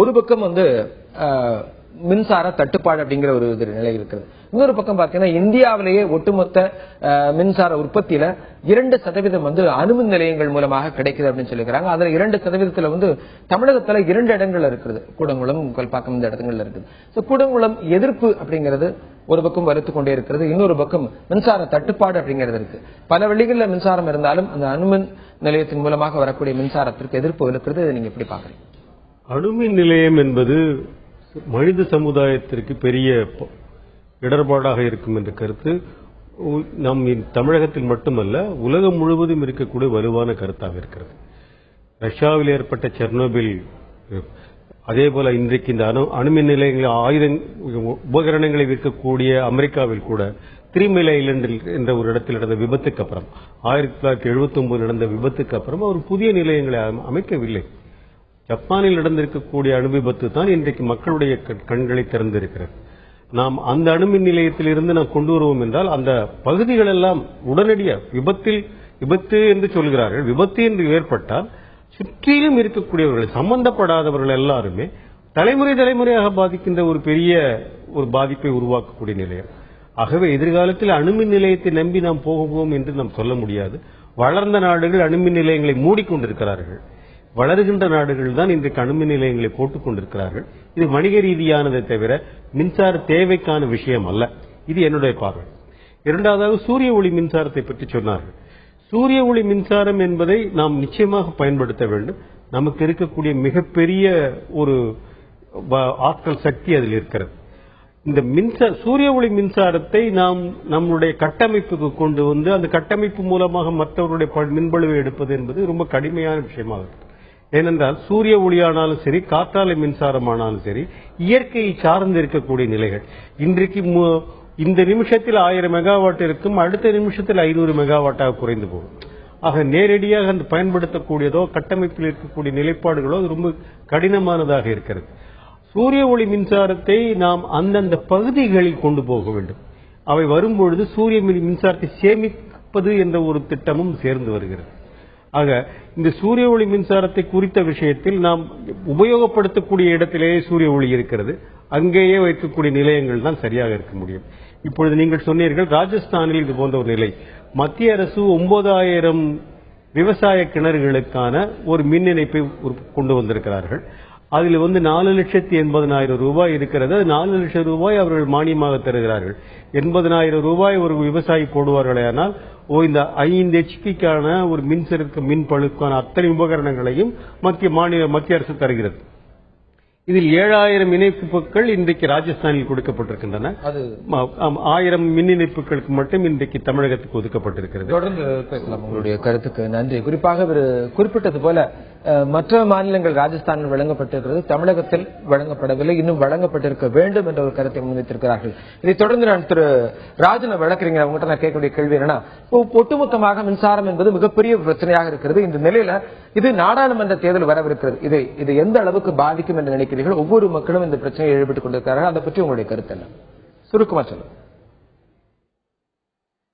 ஒரு பக்கம் மின்சார தட்டுப்பாடு அப்படிங்கிற ஒரு நிலை இருக்கிறது. இன்னொரு பக்கம் பாத்தீங்கன்னா இந்தியாவிலேயே ஒட்டுமொத்த மின்சார உற்பத்தியில 2% அணுமின் நிலையங்கள் மூலமாக கிடைக்குது அப்படின்னு சொல்லிக்கிறாங்க. அதுல 2% தமிழகத்துல 2 இடங்கள் இருக்குது, கூடங்குளம், கொல்பாக்கம் இந்த இடங்கள்ல இருக்குது. கூடங்குளம் எதிர்ப்பு அப்படிங்கிறது ஒரு பக்கம் வலுத்து கொண்டே இருக்கிறது, இன்னொரு பக்கம் மின்சார தட்டுப்பாடு அப்படிங்கிறது இருக்கு. பல வழிகளில் மின்சாரம் இருந்தாலும் அந்த அணுமின் நிலையத்தின் மூலமாக வரக்கூடிய மின்சாரத்திற்கு எதிர்ப்பு வலுக்கிறது. நீங்க எப்படி பாக்குறீங்க? அணுமின் நிலையம் என்பது மனித சமுதாயத்திற்கு பெரிய இடர்பாடாக இருக்கும் என்ற கருத்து நம் தமிழகத்தில் மட்டுமல்ல உலகம் முழுவதும் இருக்கக்கூடிய வலுவான கருத்தாக இருக்கிறது. ரஷ்யாவில் ஏற்பட்ட செர்னோபில், அதே போல இன்றைக்கு இந்த அணுமின் நிலையங்களில் உபகரணங்களை விற்கக்கூடிய அமெரிக்காவில் கூட 3 மைல் ஐலண்டில் என்ற ஒரு இடத்தில் நடந்த விபத்துக்கு அப்புறம் 1979 நடந்த விபத்துக்கு அப்புறம் அவர் புதிய நிலையங்களை அமைக்கவில்லை. ஜப்பானில் நடந்திருக்கக்கூடிய அணு விபத்து தான் இன்றைக்கு மக்களுடைய கண்களை திறந்திருக்கிறது. நாம் அந்த அணுமின் நிலையத்தில் இருந்து நாம் கொண்டு வருவோம் என்றால் அந்த பகுதிகள் எல்லாம் உடனடியாக விபத்து என்று சொல்கிறார்கள். விபத்து என்று ஏற்பட்டால் சுற்றிலும் இருக்கக்கூடியவர்கள், சம்பந்தப்படாதவர்கள் எல்லாருமே தலைமுறையாக பாதிக்கின்ற ஒரு பெரிய ஒரு பாதிப்பை உருவாக்கக்கூடிய நிலையம். ஆகவே எதிர்காலத்தில் அணுமின் நிலையத்தை நம்பி நாம் போகுவோம் என்று நாம் சொல்ல முடியாது. வளர்ந்த நாடுகள் அணுமின் நிலையங்களை மூடிக்கொண்டிருக்கிறார்கள். வளர்கின்ற நாடுகள் தான் இன்றைக்கு அணுமின் நிலையங்களை போட்டுக் கொண்டிருக்கிறார்கள். இது வணிக ரீதியானதை தவிர மின்சார தேவைக்கான விஷயம் அல்ல. இது என்னுடைய பார்வை. இரண்டாவதாக சூரிய ஒளி மின்சாரத்தை பற்றி சொன்னார்கள். சூரிய ஒளி மின்சாரம் என்பதை நாம் நிச்சயமாக பயன்படுத்த வேண்டும். நமக்கு இருக்கக்கூடிய மிகப்பெரிய ஒரு ஆற்றல் சக்தி அதில் இருக்கிறது. இந்த சூரிய ஒளி மின்சாரத்தை நாம் நம்முடைய கட்டமைப்புக்கு கொண்டு வந்து அந்த கட்டமைப்பு மூலமாக மற்றவருடைய மின்பளுவை எடுப்பது என்பது ரொம்ப கடுமையான விஷயமாக இருக்கு. ஏனென்றால் சூரிய ஒளியானாலும் சரி, காற்றாலை மின்சாரமானாலும் சரி, இயற்கையை சார்ந்து இருக்கக்கூடிய நிலைகள். இன்றைக்கு இந்த நிமிஷத்தில் 1000 மெகாவாட் இருக்கும், அடுத்த நிமிஷத்தில் 500 மெகாவாட்டாக குறைந்து போகும். ஆக நேரடியாக அந்த பயன்படுத்தக்கூடியதோ கட்டமைப்பில் இருக்கக்கூடிய நிலைப்பாடுகளோ அது ரொம்ப கடினமானதாக இருக்கிறது. சூரிய ஒளி மின்சாரத்தை நாம் அந்தந்த பகுதிகளில் கொண்டு போக வேண்டும். அவை வரும்பொழுது சூரிய மின்சாரத்தை சேமிப்பது என்ற ஒரு திட்டமும் சேர்ந்து வருகிறது. ஆக இந்த சூரிய ஒளி மின்சாரத்தை குறித்த விஷயத்தில் நாம் உபயோகப்படுத்தக்கூடிய இடத்திலேயே சூரிய ஒளி இருக்கிறது, அங்கேயே வைக்கக்கூடிய நிலையங்கள் தான் சரியாக இருக்க முடியும். இப்பொழுது நீங்கள் சொன்னீர்கள் ராஜஸ்தானில் இது போன்ற ஒரு நிலை. மத்திய அரசு 9000 விவசாய கிணறுகளுக்கான ஒரு மின் இணைப்பை கொண்டு வந்திருக்கிறார்கள். அதில் 4,80,000 ரூபாய் இருக்கிறது. 4 லட்சம் ரூபாய் அவர்கள் மானியமாக தருகிறார்கள். 80,000 ரூபாய் ஒரு விவசாயி போடுவார்களே, ஆனால் இந்த 5 HP-க்கான ஒரு மின் பழுக்கான அத்தனை உபகரணங்களையும் மத்திய அரசு தருகிறது. இதில் 7000 இணைப்புகள் இன்றைக்கு ராஜஸ்தானில் கொடுக்கப்பட்டிருக்கின்றன. 1000 மின் இணைப்புகளுக்கு மட்டும் இன்றைக்கு தமிழகத்துக்கு ஒதுக்கப்பட்டிருக்கிறது. தொடர்ந்து பேசலாம். உங்களுடைய கருத்துக்கு நன்றி. குறிப்பாக இவர் குறிப்பிட்டது போல மற்ற மாநிலங்கள் ராஜஸ்தானில் வழங்கப்பட்டிருக்கிறது, தமிழகத்தில் வழங்கப்படவில்லை, இன்னும் வழங்கப்பட்டிருக்க வேண்டும் என்ற ஒரு கருத்தை முன்வைத்திருக்கிறார்கள். இதை தொடர்ந்து நான் திரு ராஜனை வழக்குறீங்க, அவங்ககிட்ட நான் கேட்கக்கூடிய கேள்வி என்னன்னா, ஒட்டுமொத்தமாக மின்சாரம் என்பது மிகப்பெரிய பிரச்சனையாக இருக்கிறது. இந்த நிலையில இது நாடாளுமன்ற தேர்தல் வரவிருக்கிறது. இது எந்த அளவுக்கு பாதிக்கும் என்று நினைக்கிறீர்கள்? ஒவ்வொரு மக்களும் இந்த பிரச்சனையை எழுப்பிட்டுக் கொண்டிருக்கிறார்கள். அதை பற்றி உங்களுடைய கருத்து என்ன? சுருக்கமா சொல்லுங்க.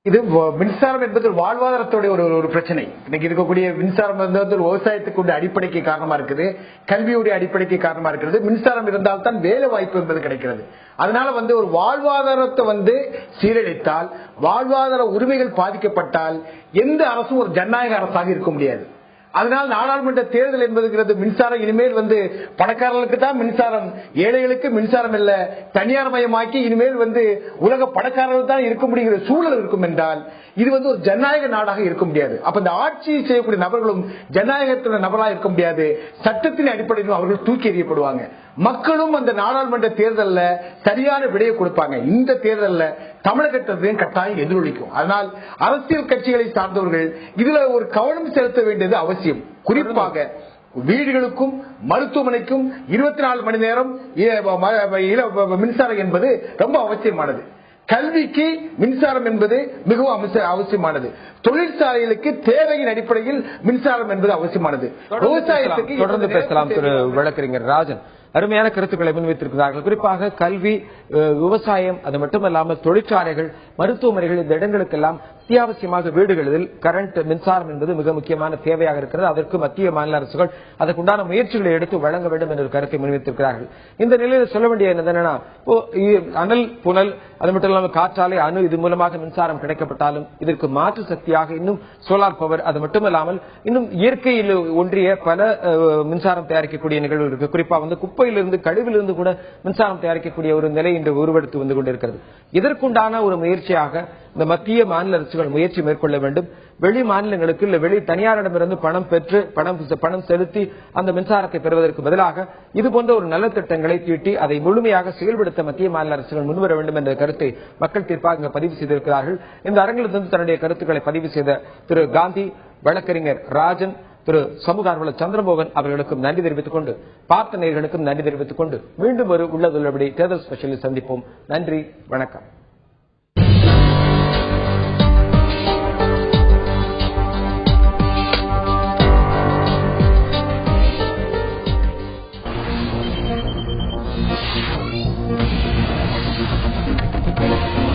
இது மின்சாரம் என்பது வாழ்வாதாரத்துடைய ஒரு பிரச்சனை. இன்னைக்கு இருக்கக்கூடிய மின்சாரம் வந்து விவசாயத்துக்கு அடிப்படைக்கு காரணமா இருக்குது, கல்வியுடைய அடிப்படைக்கு காரணமா இருக்கிறது. மின்சாரம் இருந்தால் தான் வேலை வாய்ப்பு என்பது கிடைக்கிறது. அதனால ஒரு வாழ்வாதாரத்தை சீரழித்தால், வாழ்வாதார உரிமைகள் பாதிக்கப்பட்டால் எந்த அரசும் ஒரு ஜனநாயக அரசாக இருக்க முடியாது. அதனால் நாடாளுமன்ற தேர்தல் என்பது மின்சாரம் இனிமேல் பணக்காரர்களுக்கு தான் மின்சாரம், ஏழைகளுக்கு மின்சாரம் இல்ல, தனியார் மயமாக்கி இனிமேல் உலக பணக்காரர்கள் தான் இருக்க முடிகிற சூழல் இருக்கும் என்றால் இது ஒரு ஜனநாயக நாடாக இருக்க முடியாது. அப்ப இந்த ஆட்சி செய்யக்கூடிய நபர்களும் ஜனநாயகத்தின் நபராக இருக்க முடியாது. சட்டத்தின் அடிப்படையில் அவர்கள் தூக்கி எறியப்படுவாங்க. மக்களும் அந்த நாடாளுமன்ற தேர்தலில் சரியான விடையை கொடுப்பாங்க. இந்த தேர்தலில் தமிழகத்தையும் கட்டாயம் எதிரொலிக்கும். அதனால் அரசியல் கட்சிகளை சார்ந்தவர்கள் இதுல ஒரு கவனம் செலுத்த வேண்டியது அவசியம். குறிப்பாக வீடுகளுக்கும் மருத்துவமனைக்கும் 24 மணி நேரம் மின்சாரம் என்பது ரொம்ப அவசியமானது. கல்விக்கு மின்சாரம் என்பது மிகவும் அவசியமானது. தொழிற்சாலைகளுக்கு தேவையின் அடிப்படையில் மின்சாரம் என்பது அவசியமானது. விவசாயத்துக்கு தொடர்ந்து பேசலாம். திரு வழக்கறிஞர் ராஜன் அருமையான கருத்துக்களை முன்வைத்திருக்கிறார்கள். குறிப்பாக கல்வி, விவசாயம், அது மட்டுமல்லாமல் தொழிற்சாலைகள், மருத்துவமனைகள், இந்த இடங்களுக்கெல்லாம் அத்தியாவசியமாக வீடுகளில் கரண்ட் மின்சாரம் என்பது மிக முக்கியமான தேவையாக இருக்கிறது. அதற்கு மத்திய மாநில அரசுகள் அதற்குண்டான முயற்சிகளை எடுத்து வழங்க வேண்டும் என்ற கருத்தை முன்வைத்திருக்கிறார்கள். இந்த நிலையில் சொல்ல வேண்டிய என்னன்னா, அனல் புனல், அது மட்டும் இல்லாமல் காற்றாலை, அணு, இது மூலமாக மின்சாரம் கிடைக்கப்பட்டாலும் இதற்கு மாற்று சக்தியாக இன்னும் சோலார் பவர், அது மட்டுமல்லாமல் இன்னும் இயற்கையில் ஒன்றிய பல மின்சாரம் தயாரிக்கக்கூடிய நிகழ்வுகள் இருக்கு. குறிப்பாக குப்பையிலிருந்து, கழிவிலிருந்து கூட மின்சாரம் தயாரிக்கக்கூடிய ஒரு நிலை இன்று உருவெடுத்து வந்து கொண்டிருக்கிறது. இதற்குண்டான ஒரு முயற்சியாக இந்த மத்திய மாநில அரசுகள் முயற்சி மேற்கொள்ள வேண்டும். வெளி மாநிலங்களுக்கு இல்ல வெளி தனியாரிடமிருந்து பணம் பெற்று பணம் செலுத்தி அந்த மின்சாரத்தை பெறுவதற்கு பதிலாக இது போன்ற ஒரு நல்ல திட்டங்களை தீட்டி அதை முழுமையாக செயல்படுத்த மத்திய மாநில அரசுகள் முன்வர வேண்டும் என்ற கருத்தை மக்கள் தீர்ப்பாக பதிவு செய்திருக்கிறார்கள். இந்த அரங்கிலிருந்து தன்னுடைய கருத்துக்களை பதிவு செய்த திரு காந்தி, வழக்கறிஞர் ராஜன், திரு சமூக ஆர்வலர் சந்திரமோகன் அவர்களுக்கும் நன்றி தெரிவித்துக் கொண்டு, பார்த்த நேயர்களுக்கும் நன்றி தெரிவித்துக் கொண்டு மீண்டும் ஒரு உள்ளதுள்ளபடி தேர்தல் ஸ்பெஷலில் சந்திப்போம். நன்றி, வணக்கம். Thank you.